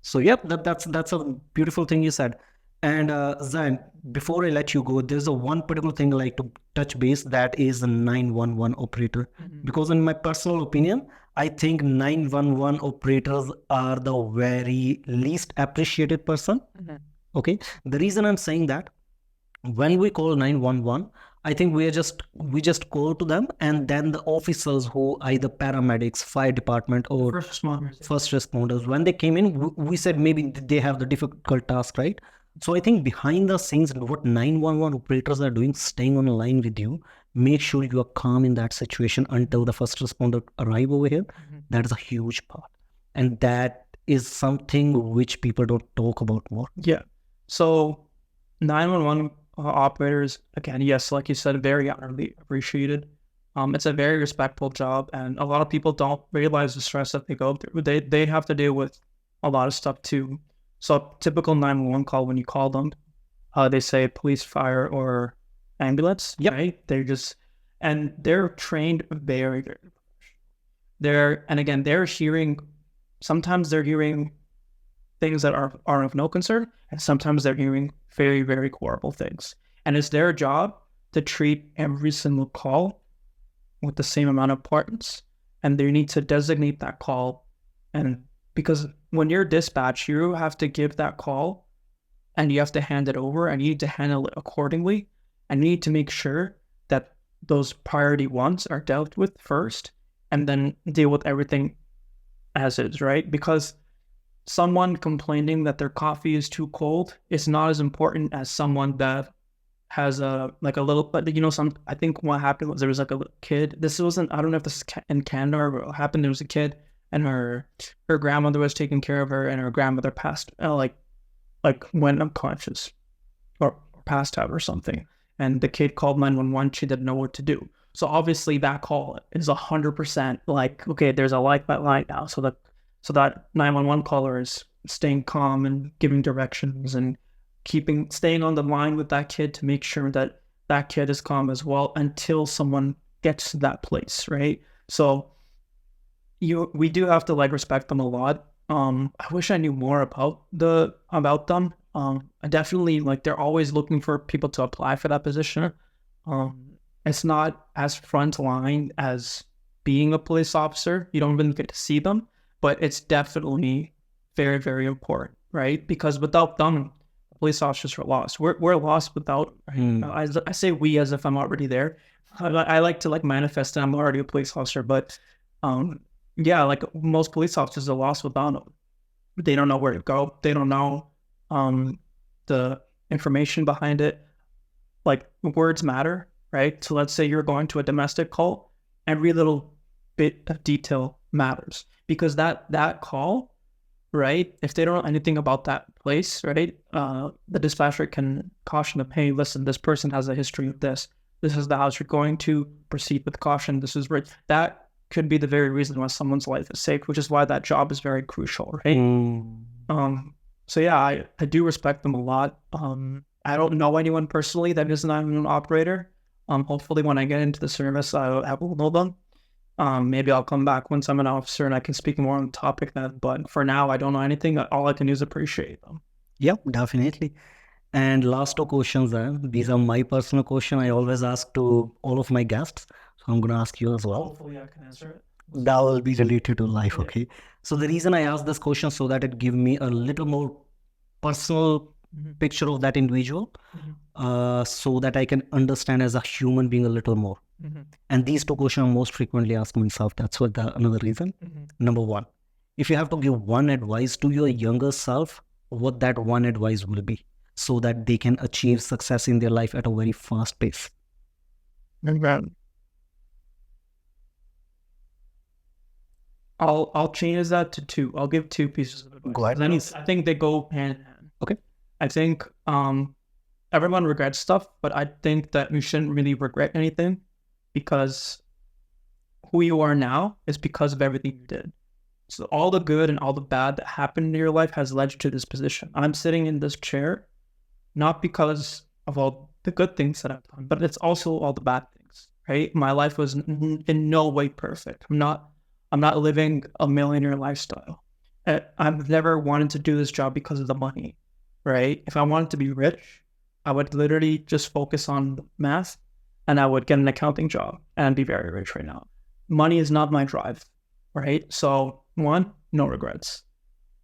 So yep, that's a beautiful thing you said. And Zyan, before I let you go, there's a one particular thing I like to touch base, that is a 911 operator. Because in my personal opinion, I think 911 operators are the very least appreciated person. Okay, the reason I'm saying that, when we call 911, I think we just call to them, and then the officers who either paramedics, fire department, or first responders, when they came in, we said maybe they have the difficult task, right? So I think behind the scenes, what 911 operators are doing, staying on the line with you, make sure you are calm in that situation until the first responder arrive over here. That is a huge part, and that is something which people don't talk about more. Yeah. So 911 operators, again, yes, like you said, very honorably appreciated. It's a very respectful job, and a lot of people don't realize the stress that they go through. They have to deal with a lot of stuff too. So typical 911 call, when you call them, they say police, fire, or ambulance. Yep. Right? They're trained very, very. Sometimes they're hearing things that are of no concern, and sometimes they're hearing very, very horrible things. And it's their job to treat every single call with the same amount of importance, and they need to designate that call. And because when you're dispatched, you have to give that call, and you have to hand it over, and you need to handle it accordingly, and you need to make sure that those priority ones are dealt with first, and then deal with everything as is, right? Because someone complaining that their coffee is too cold is not as important as someone that has I think what happened was there was like a kid. This wasn't, I don't know if this is in Canada or what happened. There was a kid, and her grandmother was taking care of her, and her grandmother passed, went unconscious or passed out or something. And the kid called 911. She didn't know what to do. So obviously that call is 100% like, okay, there's a light that light now. So that 911 caller is staying calm and giving directions and staying on the line with that kid to make sure that that kid is calm as well until someone gets to that place, right? So we do have to respect them a lot. I wish I knew more about them. Definitely, they're always looking for people to apply for that position. It's not as front line as being a police officer. You don't really get to see them, but it's definitely very, very important, right? Because without them, the police officers are lost. We're lost without. I say we as if I'm already there. I like to like manifest that I'm already a police officer, but yeah, like most police officers are lost without them. They don't know where to go. They don't know the information behind it. Like words matter, right? So let's say you're going to a domestic call, every little bit of detail matters, because that call, right? If they don't know anything about that place, right? The dispatcher can caution them, hey, listen, this person has a history of this. This is the house you're going to. Proceed with caution. This is right. That could be the very reason why someone's life is saved, which is why that job is very crucial, right? So yeah, I do respect them a lot. I don't know anyone personally that is not an operator. Hopefully when I get into the service, I will know them. Maybe I'll come back once I'm an officer and I can speak more on the topic then. But for now, I don't know anything. All I can do is appreciate them. Yep, definitely. And last two questions these are my personal question. I always ask to all of my guests. So I'm going to ask you as well. Hopefully I can answer it. That will be related to life, okay? So the reason I ask this question so that it give me a little more personal picture of that individual, so that I can understand as a human being a little more. And these two questions are most frequently asked myself. That's what another reason. Number one, if you have to give one advice to your younger self, what that one advice will be so that they can achieve success in their life at a very fast pace. I'll change that to two. I'll give two pieces of advice. Go ahead. I think they go hand in hand. Okay. I think everyone regrets stuff, but I think that you shouldn't really regret anything, because who you are now is because of everything you did. So all the good and all the bad that happened in your life has led you to this position. I'm sitting in this chair not because of all the good things that I've done, but it's also all the bad things, right? My life was in no way perfect. I'm not living a millionaire lifestyle. I've never wanted to do this job because of the money, right? If I wanted to be rich, I would literally just focus on math and I would get an accounting job and be very rich right now. Money is not my drive, right? So one, no regrets.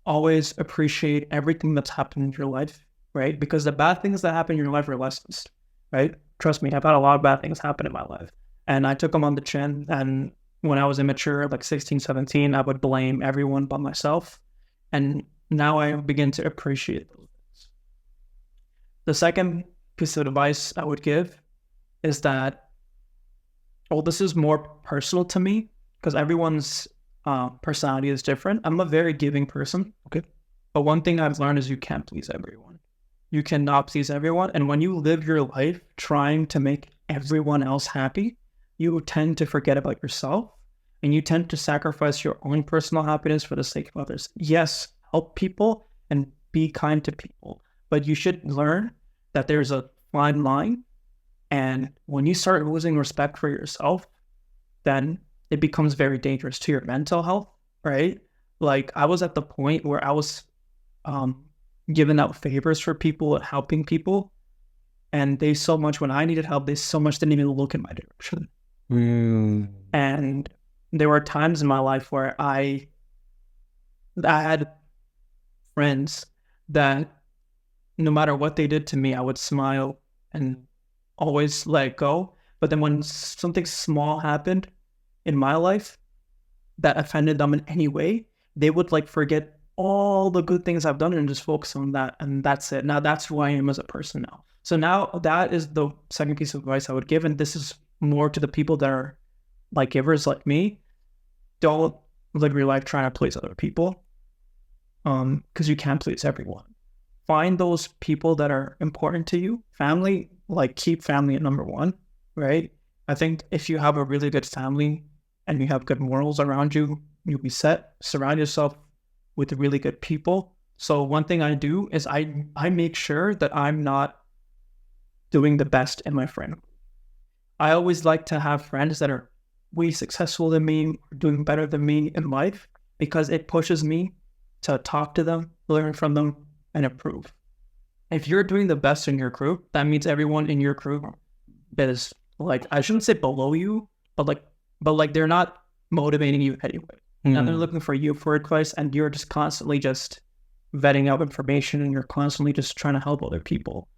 Always appreciate everything that's happened in your life, right? Because the bad things that happen in your life are lessons, right? Trust me, I've had a lot of bad things happen in my life and I took them on the chin. And when I was immature, like 16, 17, I would blame everyone but myself. And now I begin to appreciate those things. The second piece of advice I would give is that, this is more personal to me because everyone's personality is different. I'm a very giving person. Okay. But one thing I've learned is you can't please everyone. You cannot please everyone. And when you live your life trying to make everyone else happy, you tend to forget about yourself and you tend to sacrifice your own personal happiness for the sake of others. Yes, help people and be kind to people, but you should learn that there's a fine line. And when you start losing respect for yourself, then it becomes very dangerous to your mental health, right? Like I was at the point where I was giving out favors for people and helping people. And they so much, when I needed help, they so much didn't even look in my direction. And there were times in my life where I had friends that no matter what they did to me, I would smile and always let it go. But then when something small happened in my life that offended them in any way, they would like forget all the good things I've done and just focus on that. And that's it. Now that's who I am as a person now. So now that is the second piece of advice I would give. And this is more to the people that are like givers like me. Don't live your life trying to please other people. Because you can't please everyone. Find those people that are important to you. Family, like keep family at number one, right? I think if you have a really good family and you have good morals around you, you'll be set. Surround yourself with really good people. So one thing I do is I make sure that I'm not doing the best in my friend. I always like to have friends that are way successful than me, or doing better than me in life, because it pushes me to talk to them, learn from them, and improve. If you're doing the best in your crew, that means everyone in your crew is like, I shouldn't say below you, but like they're not motivating you anyway. And they're looking for you for advice, and you're just constantly just vetting out information and you're constantly just trying to help other people.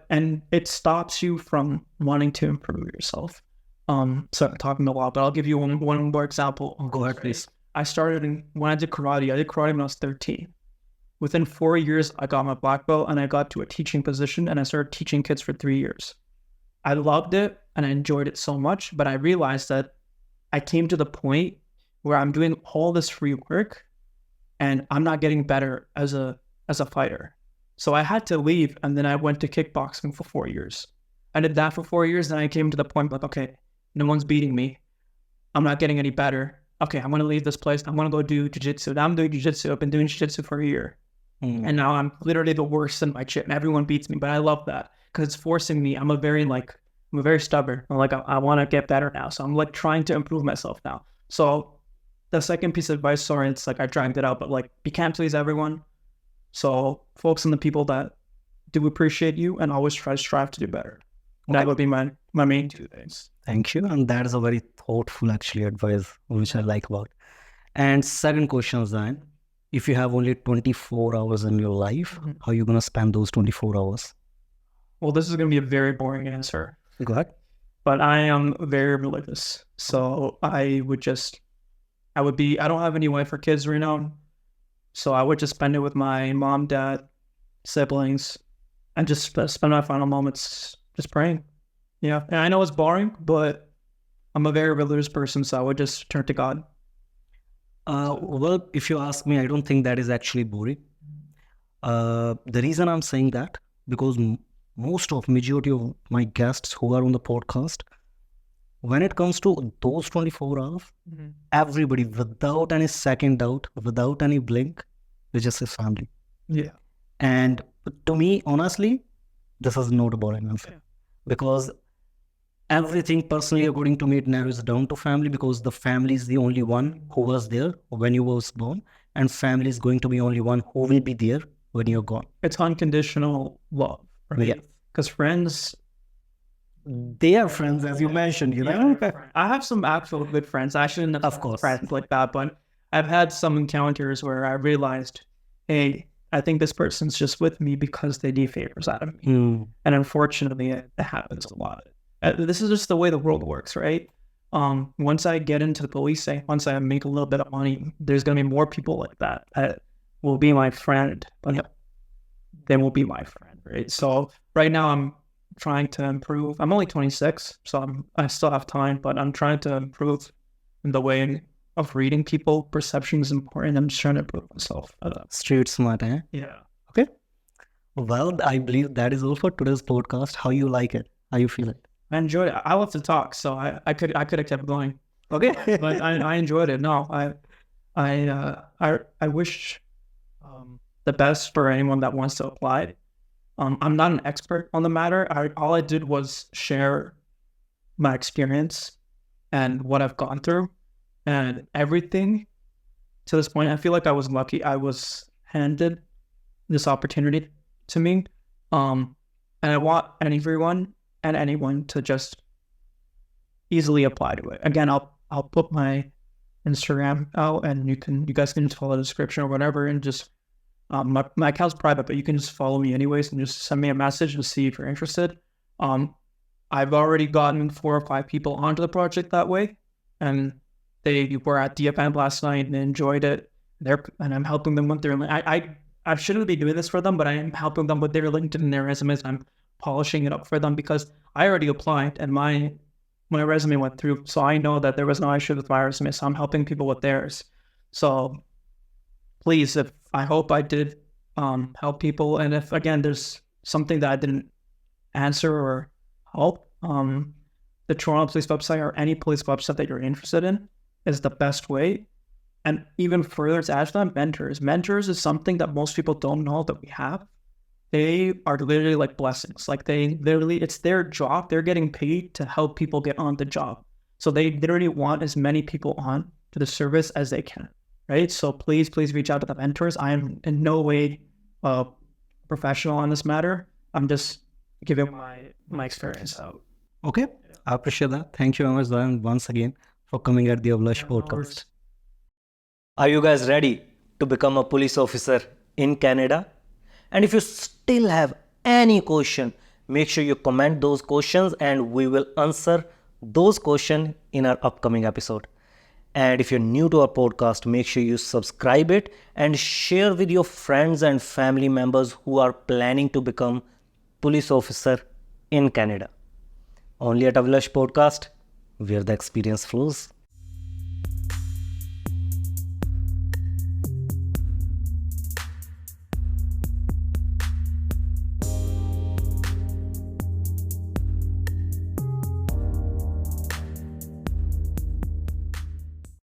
And it stops you from wanting to improve yourself. So I'm talking a lot, but I'll give you one more example. Go ahead, please. When I did karate when I was 13. Within 4 years, I got my black belt and I got to a teaching position and I started teaching kids for 3 years. I loved it and I enjoyed it so much, but I realized that I came to the point where I'm doing all this free work and I'm not getting better as a fighter. So I had to leave, and then I went to kickboxing for 4 years. I did that for 4 years, and I came to the point like, okay, no one's beating me. I'm not getting any better. Okay, I'm going to leave this place. I'm going to go do jiu-jitsu. Now I'm doing jiu-jitsu. I've been doing jiu-jitsu for a year. And now I'm literally the worst in my gym. Everyone beats me, but I love that because it's forcing me. I'm a very stubborn. I want to get better now. So I'm like trying to improve myself now. So the second piece of advice, sorry, it's like I dragged it out, but like you can't please everyone. So focus on the people that do appreciate you and always try to strive to do better. Okay. That would be my main 2 things. Thank you. And that is a very thoughtful actually advice, which I like about. And second question, Zyan, if you have only 24 hours in your life, how are you going to spend those 24 hours? Well, this is going to be a very boring answer. Go ahead. But I am very religious. So I don't have any wife or kids right now. So I would just spend it with my mom, dad, siblings, and just spend my final moments just praying. Yeah. And I know it's boring, but I'm a very religious person, so I would just turn to God. Well, if you ask me, I don't think that is actually boring. The reason I'm saying that, because majority of my guests who are on the podcast, when it comes to those 24 hours, everybody, without any second doubt, without any blink, they just say family. Yeah. And to me, honestly, this is not a boring answer. Because everything personally, according to me, it narrows down to family, because the family is the only one who was there when you was born, and family is going to be only one who will be there when you're gone. It's unconditional love, right? Yeah. Because friends, they are friends, as you mentioned, you know. I have some actual good friends. I shouldn't have friends like that, but I've had some encounters where I realized, hey, I think this person's just with me because they need favors out of me. And unfortunately, it happens a lot. This is just the way the world works, right? Once I get into the policing, once I make a little bit of money, there's going to be more people like that will be my friend, but they will be my friend, right? So right now I'm trying to improve. I'm only 26, so I still have time, but I'm trying to improve in the way of reading people. Perception is important. I'm just trying to improve myself. Street smart, eh? Yeah. Okay. Well, I believe that is all for today's podcast. How you like it? How you feel it? I enjoyed it. I love to talk, so I could have kept going. Okay, but I enjoyed it. No, I wish the best for anyone that wants to apply. I'm not an expert on the matter. All I did was share my experience and what I've gone through, and everything to this point. I feel like I was lucky. I was handed this opportunity to me, and I want everyone and anyone to just easily apply to it. Again, I'll put my Instagram out, and you guys can just follow the description or whatever, and just my account's private, but you can just follow me anyways and just send me a message and see if you're interested. I've already gotten 4 or 5 people onto the project that way, and they were at the event last night and they enjoyed it. And I'm helping them with their. I shouldn't be doing this for them, but I am helping them with their LinkedIn and their resumes. I'm polishing it up for them because I already applied and my resume went through, so I know that there was no issue with my resume. So I'm helping people with theirs. So please, I hope I did help people, and if again there's something that I didn't answer or help, the Toronto Police website or any police website that you're interested in is the best way. And even further to add to that, mentors. Mentors is something that most people don't know that we have. They are literally like blessings. Like it's their job. They're getting paid to help people get on the job. So they literally want as many people on to the service as they can, right? So please reach out to the mentors. I am in no way a professional on this matter. I'm just giving my experience out. Okay, I appreciate that. Thank you very much, Zyan, once again for coming at the Avilash podcast. Are you guys ready to become a police officer? in Canada? And if you still have any question, make sure you comment those questions and we will answer those questions in our upcoming episode. And if you're new to our podcast, make sure you subscribe it and share with your friends and family members who are planning to become police officer in Canada. Only at Avilash Podcast, where the experience flows.